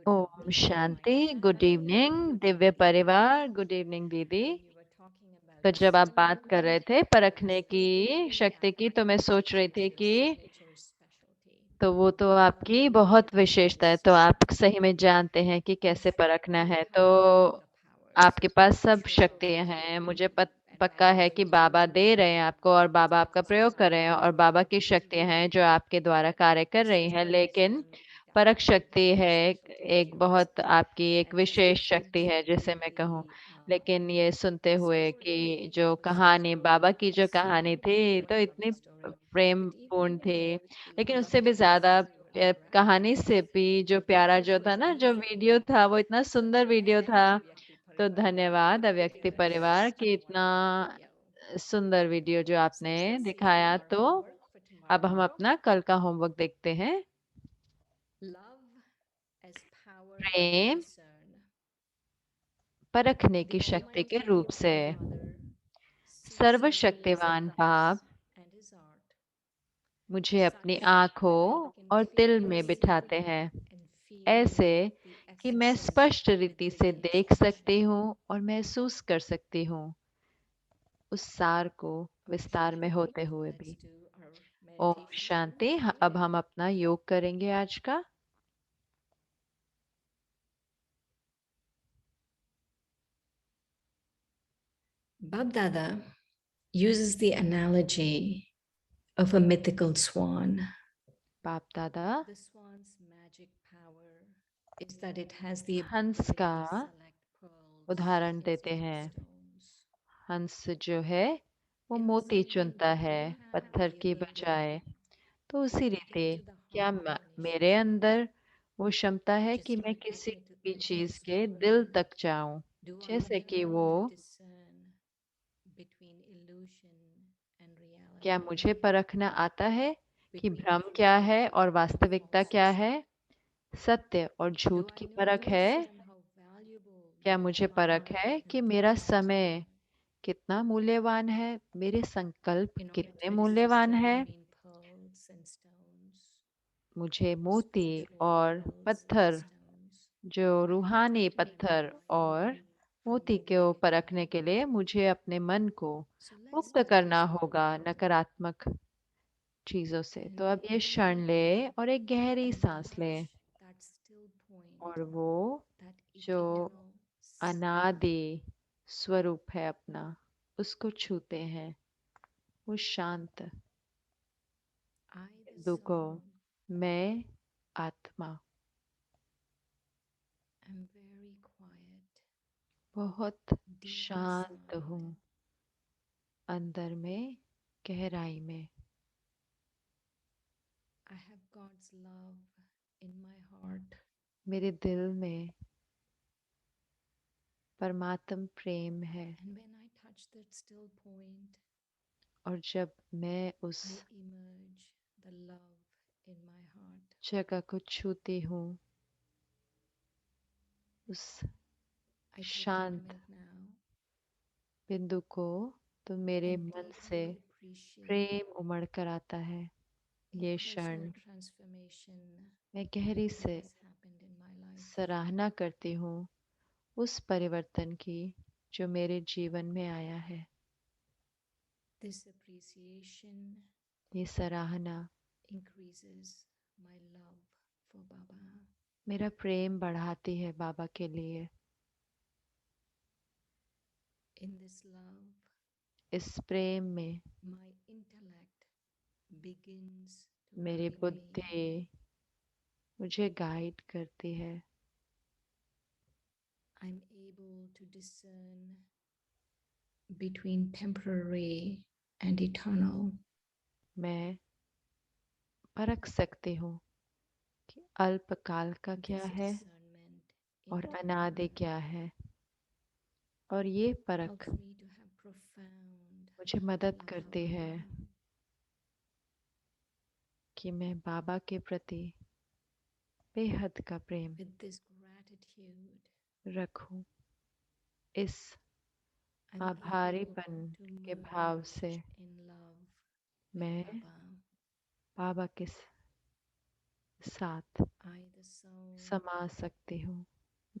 Speaker 5: good
Speaker 2: Om
Speaker 5: evening
Speaker 2: Shanti,
Speaker 5: my
Speaker 2: good
Speaker 5: family,
Speaker 2: evening
Speaker 5: good
Speaker 2: दिव्य
Speaker 5: evening
Speaker 2: परिवार, गुड इवनिंग
Speaker 5: didi.
Speaker 2: दीदी।
Speaker 5: So you were talking
Speaker 2: तो
Speaker 5: about
Speaker 2: जब आप बात कर
Speaker 5: discernment
Speaker 2: रहे थे परखने की
Speaker 5: speaking the
Speaker 2: शक्ति की, तो मैं सोच रही
Speaker 5: which
Speaker 2: थी
Speaker 5: is
Speaker 2: कि
Speaker 5: nature's specialty.
Speaker 2: तो वो तो आपकी बहुत विशेषता है, तो आप सही में जानते हैं कि कैसे
Speaker 5: Yes,
Speaker 2: परखना
Speaker 5: you
Speaker 2: है।
Speaker 5: have
Speaker 2: तो
Speaker 5: all the powers,
Speaker 2: आपके पास सब
Speaker 5: true,
Speaker 2: शक्तियां हैं। मुझे
Speaker 5: and I
Speaker 2: पक्का है
Speaker 5: believe
Speaker 2: कि
Speaker 5: you
Speaker 2: बाबा
Speaker 5: do
Speaker 2: दे रहे हैं आपको और बाबा आपका
Speaker 5: just
Speaker 2: प्रयोग
Speaker 5: as
Speaker 2: कर
Speaker 5: you
Speaker 2: रहे हैं और
Speaker 5: do
Speaker 2: बाबा की
Speaker 5: to
Speaker 2: शक्तियां हैं
Speaker 5: do.
Speaker 2: जो आपके द्वारा कार्य कर
Speaker 5: This
Speaker 2: रही
Speaker 5: is
Speaker 2: हैं।
Speaker 5: the
Speaker 2: लेकिन
Speaker 5: discernment
Speaker 2: परख
Speaker 5: that
Speaker 2: शक्ति
Speaker 5: is the
Speaker 2: है
Speaker 5: specialty of
Speaker 2: एक
Speaker 5: yours,
Speaker 2: बहुत आपकी एक
Speaker 5: and
Speaker 2: विशेष
Speaker 5: listening
Speaker 2: शक्ति है,
Speaker 5: to
Speaker 2: जिसे मैं कहूँ।
Speaker 5: the
Speaker 2: लेकिन ये सुनते हुए
Speaker 5: story
Speaker 2: कि
Speaker 5: that
Speaker 2: जो
Speaker 5: was just
Speaker 2: कहानी,
Speaker 5: told
Speaker 2: बाबा की जो
Speaker 5: was
Speaker 2: कहानी थी, तो
Speaker 5: wonderful
Speaker 2: इतनी
Speaker 5: story.
Speaker 2: प्रेम
Speaker 5: But
Speaker 2: पूर्ण
Speaker 5: even
Speaker 2: थी।
Speaker 5: we
Speaker 2: लेकिन
Speaker 5: would love
Speaker 2: उससे भी
Speaker 5: to
Speaker 2: ज्यादा
Speaker 5: listen to your elaborate
Speaker 2: कहानी से भी जो प्यारा जो था ना, जो वीडियो था, वो इतना
Speaker 5: so
Speaker 2: सुंदर वीडियो
Speaker 5: thank
Speaker 2: था।
Speaker 5: you Vyakti
Speaker 2: तो
Speaker 5: Parivar for
Speaker 2: धन्यवाद
Speaker 5: putting
Speaker 2: अव्यक्ति
Speaker 5: together
Speaker 2: परिवार
Speaker 5: such
Speaker 2: कि
Speaker 5: a
Speaker 2: इतना
Speaker 5: wonderful video.
Speaker 2: सुंदर वीडियो जो
Speaker 5: So
Speaker 2: आपने
Speaker 5: let's see
Speaker 2: दिखाया।
Speaker 5: our
Speaker 2: तो
Speaker 5: homework for
Speaker 2: अब हम
Speaker 5: tomorrow.
Speaker 2: अपना कल का होमवर्क देखते हैं।
Speaker 5: Love as power to
Speaker 2: Prem
Speaker 5: discern.
Speaker 2: परखने
Speaker 5: The
Speaker 2: की शक्ति के
Speaker 5: Almighty
Speaker 2: रूप से।
Speaker 5: Father sees me as a
Speaker 2: सर्वशक्तिवान
Speaker 5: compass
Speaker 2: बाप
Speaker 5: and his art.
Speaker 2: मुझे अपनी
Speaker 5: Such that I
Speaker 2: आंखों
Speaker 5: can
Speaker 2: और दिल
Speaker 5: clearly
Speaker 2: में
Speaker 5: see
Speaker 2: बिठाते हैं,
Speaker 5: and feel
Speaker 2: ऐसे
Speaker 5: the
Speaker 2: कि मैं
Speaker 5: essences
Speaker 2: स्पष्ट
Speaker 5: with
Speaker 2: रीति से
Speaker 5: great
Speaker 2: देख सकती
Speaker 5: expression.
Speaker 2: हूँ और महसूस कर सकती हूँ उस सार को
Speaker 5: Om
Speaker 2: विस्तार में
Speaker 5: Shanti.
Speaker 2: होते हुए
Speaker 5: Let's
Speaker 2: भी।
Speaker 5: do our
Speaker 2: Om
Speaker 5: meditation for
Speaker 2: Shanti.
Speaker 5: today.
Speaker 2: अब हम अपना योग करेंगे आज का।
Speaker 5: Bab Dada uses the analogy of a mythical swan.
Speaker 2: बाप दादा
Speaker 5: The swan's magic power is that it has the
Speaker 2: हंस
Speaker 5: ability
Speaker 2: का
Speaker 5: to select pearls
Speaker 2: उदाहरण देते
Speaker 5: instead of
Speaker 2: हैं।
Speaker 5: stones.
Speaker 2: हंस जो है वो
Speaker 5: In the
Speaker 2: मोती
Speaker 5: same way,
Speaker 2: चुनता
Speaker 5: do
Speaker 2: है
Speaker 5: you have
Speaker 2: पत्थर
Speaker 5: the
Speaker 2: की
Speaker 5: ability
Speaker 2: बजाय। तो
Speaker 5: to
Speaker 2: उसी
Speaker 5: get
Speaker 2: रीति
Speaker 5: into the
Speaker 2: क्या
Speaker 5: heart of an
Speaker 2: मेरे
Speaker 5: issue,
Speaker 2: अंदर वो क्षमता है कि
Speaker 5: just
Speaker 2: मैं
Speaker 5: by
Speaker 2: किसी
Speaker 5: getting to
Speaker 2: भी
Speaker 5: the
Speaker 2: चीज
Speaker 5: depths of
Speaker 2: के
Speaker 5: a
Speaker 2: दिल
Speaker 5: matter?
Speaker 2: तक जाऊं,
Speaker 5: Do I
Speaker 2: जैसे
Speaker 5: know
Speaker 2: कि
Speaker 5: how
Speaker 2: वो
Speaker 5: to discern between illusion and
Speaker 2: क्या
Speaker 5: reality,
Speaker 2: मुझे परखना आता है कि
Speaker 5: between
Speaker 2: भ्रम
Speaker 5: truth
Speaker 2: क्या है और
Speaker 5: and
Speaker 2: वास्तविकता क्या
Speaker 5: falsehood?
Speaker 2: है, सत्य और
Speaker 5: Do
Speaker 2: झूठ
Speaker 5: I
Speaker 2: की
Speaker 5: know
Speaker 2: परख
Speaker 5: how to
Speaker 2: है।
Speaker 5: discern how valuable
Speaker 2: क्या
Speaker 5: my
Speaker 2: मुझे
Speaker 5: time
Speaker 2: परख है कि
Speaker 5: and
Speaker 2: मेरा
Speaker 5: capacity
Speaker 2: समय कितना मूल्यवान है, मेरे संकल्प
Speaker 5: in order
Speaker 2: कितने
Speaker 5: to
Speaker 2: मूल्यवान
Speaker 5: discern
Speaker 2: है।
Speaker 5: between pearls and stones,
Speaker 2: मुझे मोती
Speaker 5: spiritual
Speaker 2: और
Speaker 5: pearls and
Speaker 2: पत्थर,
Speaker 5: stones?
Speaker 2: जो
Speaker 5: Try
Speaker 2: रूहानी
Speaker 5: to make that
Speaker 2: पत्थर और
Speaker 5: very
Speaker 2: मोती
Speaker 5: clear
Speaker 2: को
Speaker 5: today.
Speaker 2: परखने के लिए मुझे अपने मन को
Speaker 5: So let's
Speaker 2: मुक्त
Speaker 5: do
Speaker 2: करना
Speaker 5: this
Speaker 2: होगा
Speaker 5: now.
Speaker 2: नकारात्मक चीजों से। तो अब ये क्षण ले और एक गहरी
Speaker 5: And
Speaker 2: सांस ले
Speaker 5: touch that still point,
Speaker 2: और वो
Speaker 5: that
Speaker 2: जो
Speaker 5: eternal silence.
Speaker 2: अनादि स्वरूप है अपना, उसको छूते हैं। वो शांत
Speaker 5: I, the
Speaker 2: दुखो,
Speaker 5: soul,
Speaker 2: मैं आत्मा
Speaker 5: am very quiet,
Speaker 2: बहुत
Speaker 5: deep
Speaker 2: शांत
Speaker 5: inside.
Speaker 2: हूँ अंदर में, गहराई में।
Speaker 5: I have God's love in my heart.
Speaker 2: मेरे दिल में परमात्म प्रेम है।
Speaker 5: And when I touch that still point,
Speaker 2: और जब मैं उस
Speaker 5: I emerge the love in my heart.
Speaker 2: जगह को छूती हूँ, उस
Speaker 5: I take a
Speaker 2: शांत
Speaker 5: moment now
Speaker 2: बिंदु को, तो मेरे
Speaker 5: and
Speaker 2: मन से
Speaker 5: deeply appreciate
Speaker 2: प्रेम उमड़ कर आता है।
Speaker 5: the
Speaker 2: ये
Speaker 5: personal
Speaker 2: क्षण
Speaker 5: transformation
Speaker 2: मैं गहरी
Speaker 5: that
Speaker 2: से
Speaker 5: has happened in my life.
Speaker 2: सराहना करती हूँ उस परिवर्तन की जो मेरे जीवन में आया है।
Speaker 5: This appreciation
Speaker 2: ये सराहना
Speaker 5: increases my love for Baba.
Speaker 2: मेरा प्रेम बढ़ाती है बाबा के लिए।
Speaker 5: In this love,
Speaker 2: इस प्रेम में
Speaker 5: my intellect begins to
Speaker 2: मेरी
Speaker 5: guide me.
Speaker 2: बुद्धि मुझे गाइड करती है।
Speaker 5: I'm able to discern between temporary and eternal.
Speaker 2: मैं परख सकती हूँ कि अल्पकाल का क्या
Speaker 5: This
Speaker 2: है
Speaker 5: discernment
Speaker 2: और
Speaker 5: in
Speaker 2: अनादि
Speaker 5: turn
Speaker 2: क्या है। और ये परख
Speaker 5: helps me to have profound
Speaker 2: मुझे मदद
Speaker 5: love for
Speaker 2: करती है
Speaker 5: Baba.
Speaker 2: कि मैं बाबा के प्रति बेहद का प्रेम
Speaker 5: With this gratitude,
Speaker 2: रखूं। इस
Speaker 5: I'm able
Speaker 2: आभारीपन
Speaker 5: to
Speaker 2: के भाव से
Speaker 5: merge in love with
Speaker 2: मैं
Speaker 5: Baba.
Speaker 2: बाबा के साथ
Speaker 5: I, the soul,
Speaker 2: समा सकती हूँ।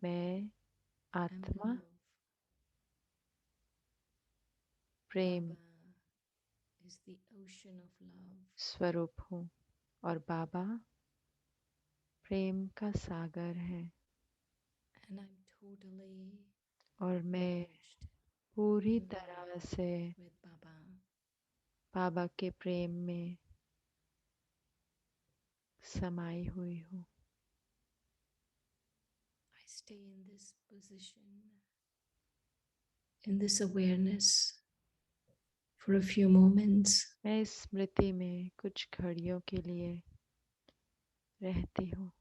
Speaker 2: मैं
Speaker 5: am
Speaker 2: आत्मा
Speaker 5: love.
Speaker 2: Prem
Speaker 5: Baba is the ocean of love.
Speaker 2: स्वरूप हूँ और बाबा प्रेम का सागर है।
Speaker 5: And I'm totally
Speaker 2: और मैं
Speaker 5: merged
Speaker 2: पूरी
Speaker 5: in
Speaker 2: तरह
Speaker 5: love
Speaker 2: से
Speaker 5: with Baba.
Speaker 2: बाबा के प्रेम में समाई हुई हूँ।
Speaker 5: I stay in this position, in this awareness for a few moments.
Speaker 2: मैं इस स्मृति में कुछ घड़ियों के लिए रहती हूँ।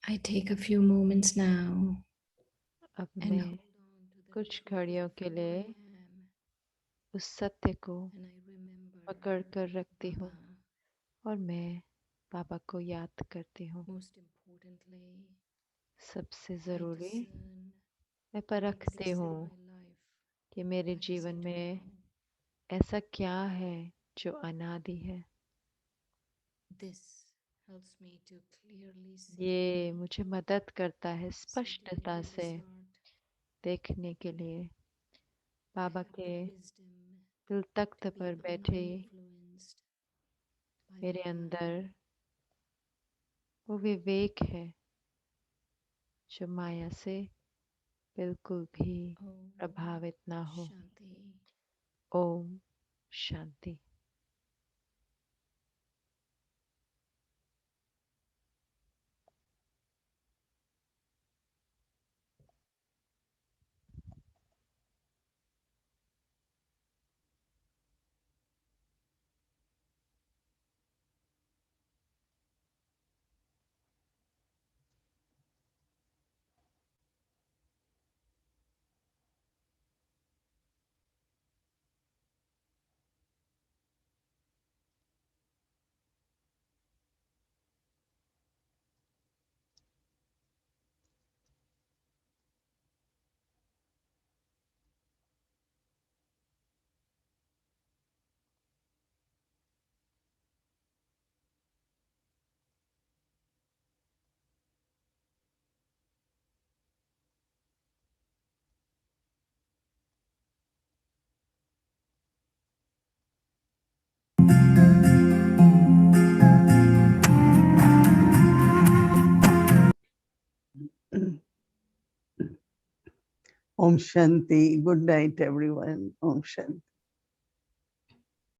Speaker 5: I take a few moments now
Speaker 2: अब
Speaker 5: and
Speaker 2: मैं
Speaker 5: hold on to the
Speaker 2: कुछ
Speaker 5: truth
Speaker 2: घड़ियों
Speaker 5: of
Speaker 2: के
Speaker 5: who
Speaker 2: लिए
Speaker 5: I am,
Speaker 2: उस सत्य को
Speaker 5: and I remember
Speaker 2: पकड़ कर रखती हूँ
Speaker 5: Baba.
Speaker 2: और मैं बाबा को याद करती हूँ।
Speaker 5: Most importantly,
Speaker 2: सबसे
Speaker 5: I
Speaker 2: ज़रूरी
Speaker 5: discern
Speaker 2: मैं
Speaker 5: what
Speaker 2: परखती
Speaker 5: exists in
Speaker 2: हूँ
Speaker 5: my life
Speaker 2: कि मेरे
Speaker 5: that is
Speaker 2: जीवन में
Speaker 5: eternal.
Speaker 2: ऐसा क्या है जो अनादि है।
Speaker 5: This helps me to clearly
Speaker 2: ये
Speaker 5: see,
Speaker 2: मुझे मदद करता है
Speaker 5: see
Speaker 2: स्पष्टता
Speaker 5: today with
Speaker 2: से
Speaker 5: this heart.
Speaker 2: देखने के लिए।
Speaker 5: I
Speaker 2: बाबा
Speaker 5: have
Speaker 2: के
Speaker 5: the wisdom
Speaker 2: दिल तख्त
Speaker 5: to be
Speaker 2: पर बैठे
Speaker 5: uninfluenced by
Speaker 2: मेरे
Speaker 5: the
Speaker 2: अंदर
Speaker 5: mind.
Speaker 2: वो विवेक है जो माया से बिल्कुल भी
Speaker 5: Om
Speaker 2: प्रभावित ना हो।
Speaker 5: Shanti.
Speaker 2: Om Shanti.
Speaker 1: Om Shanti. Good night, everyone. Om Shanti.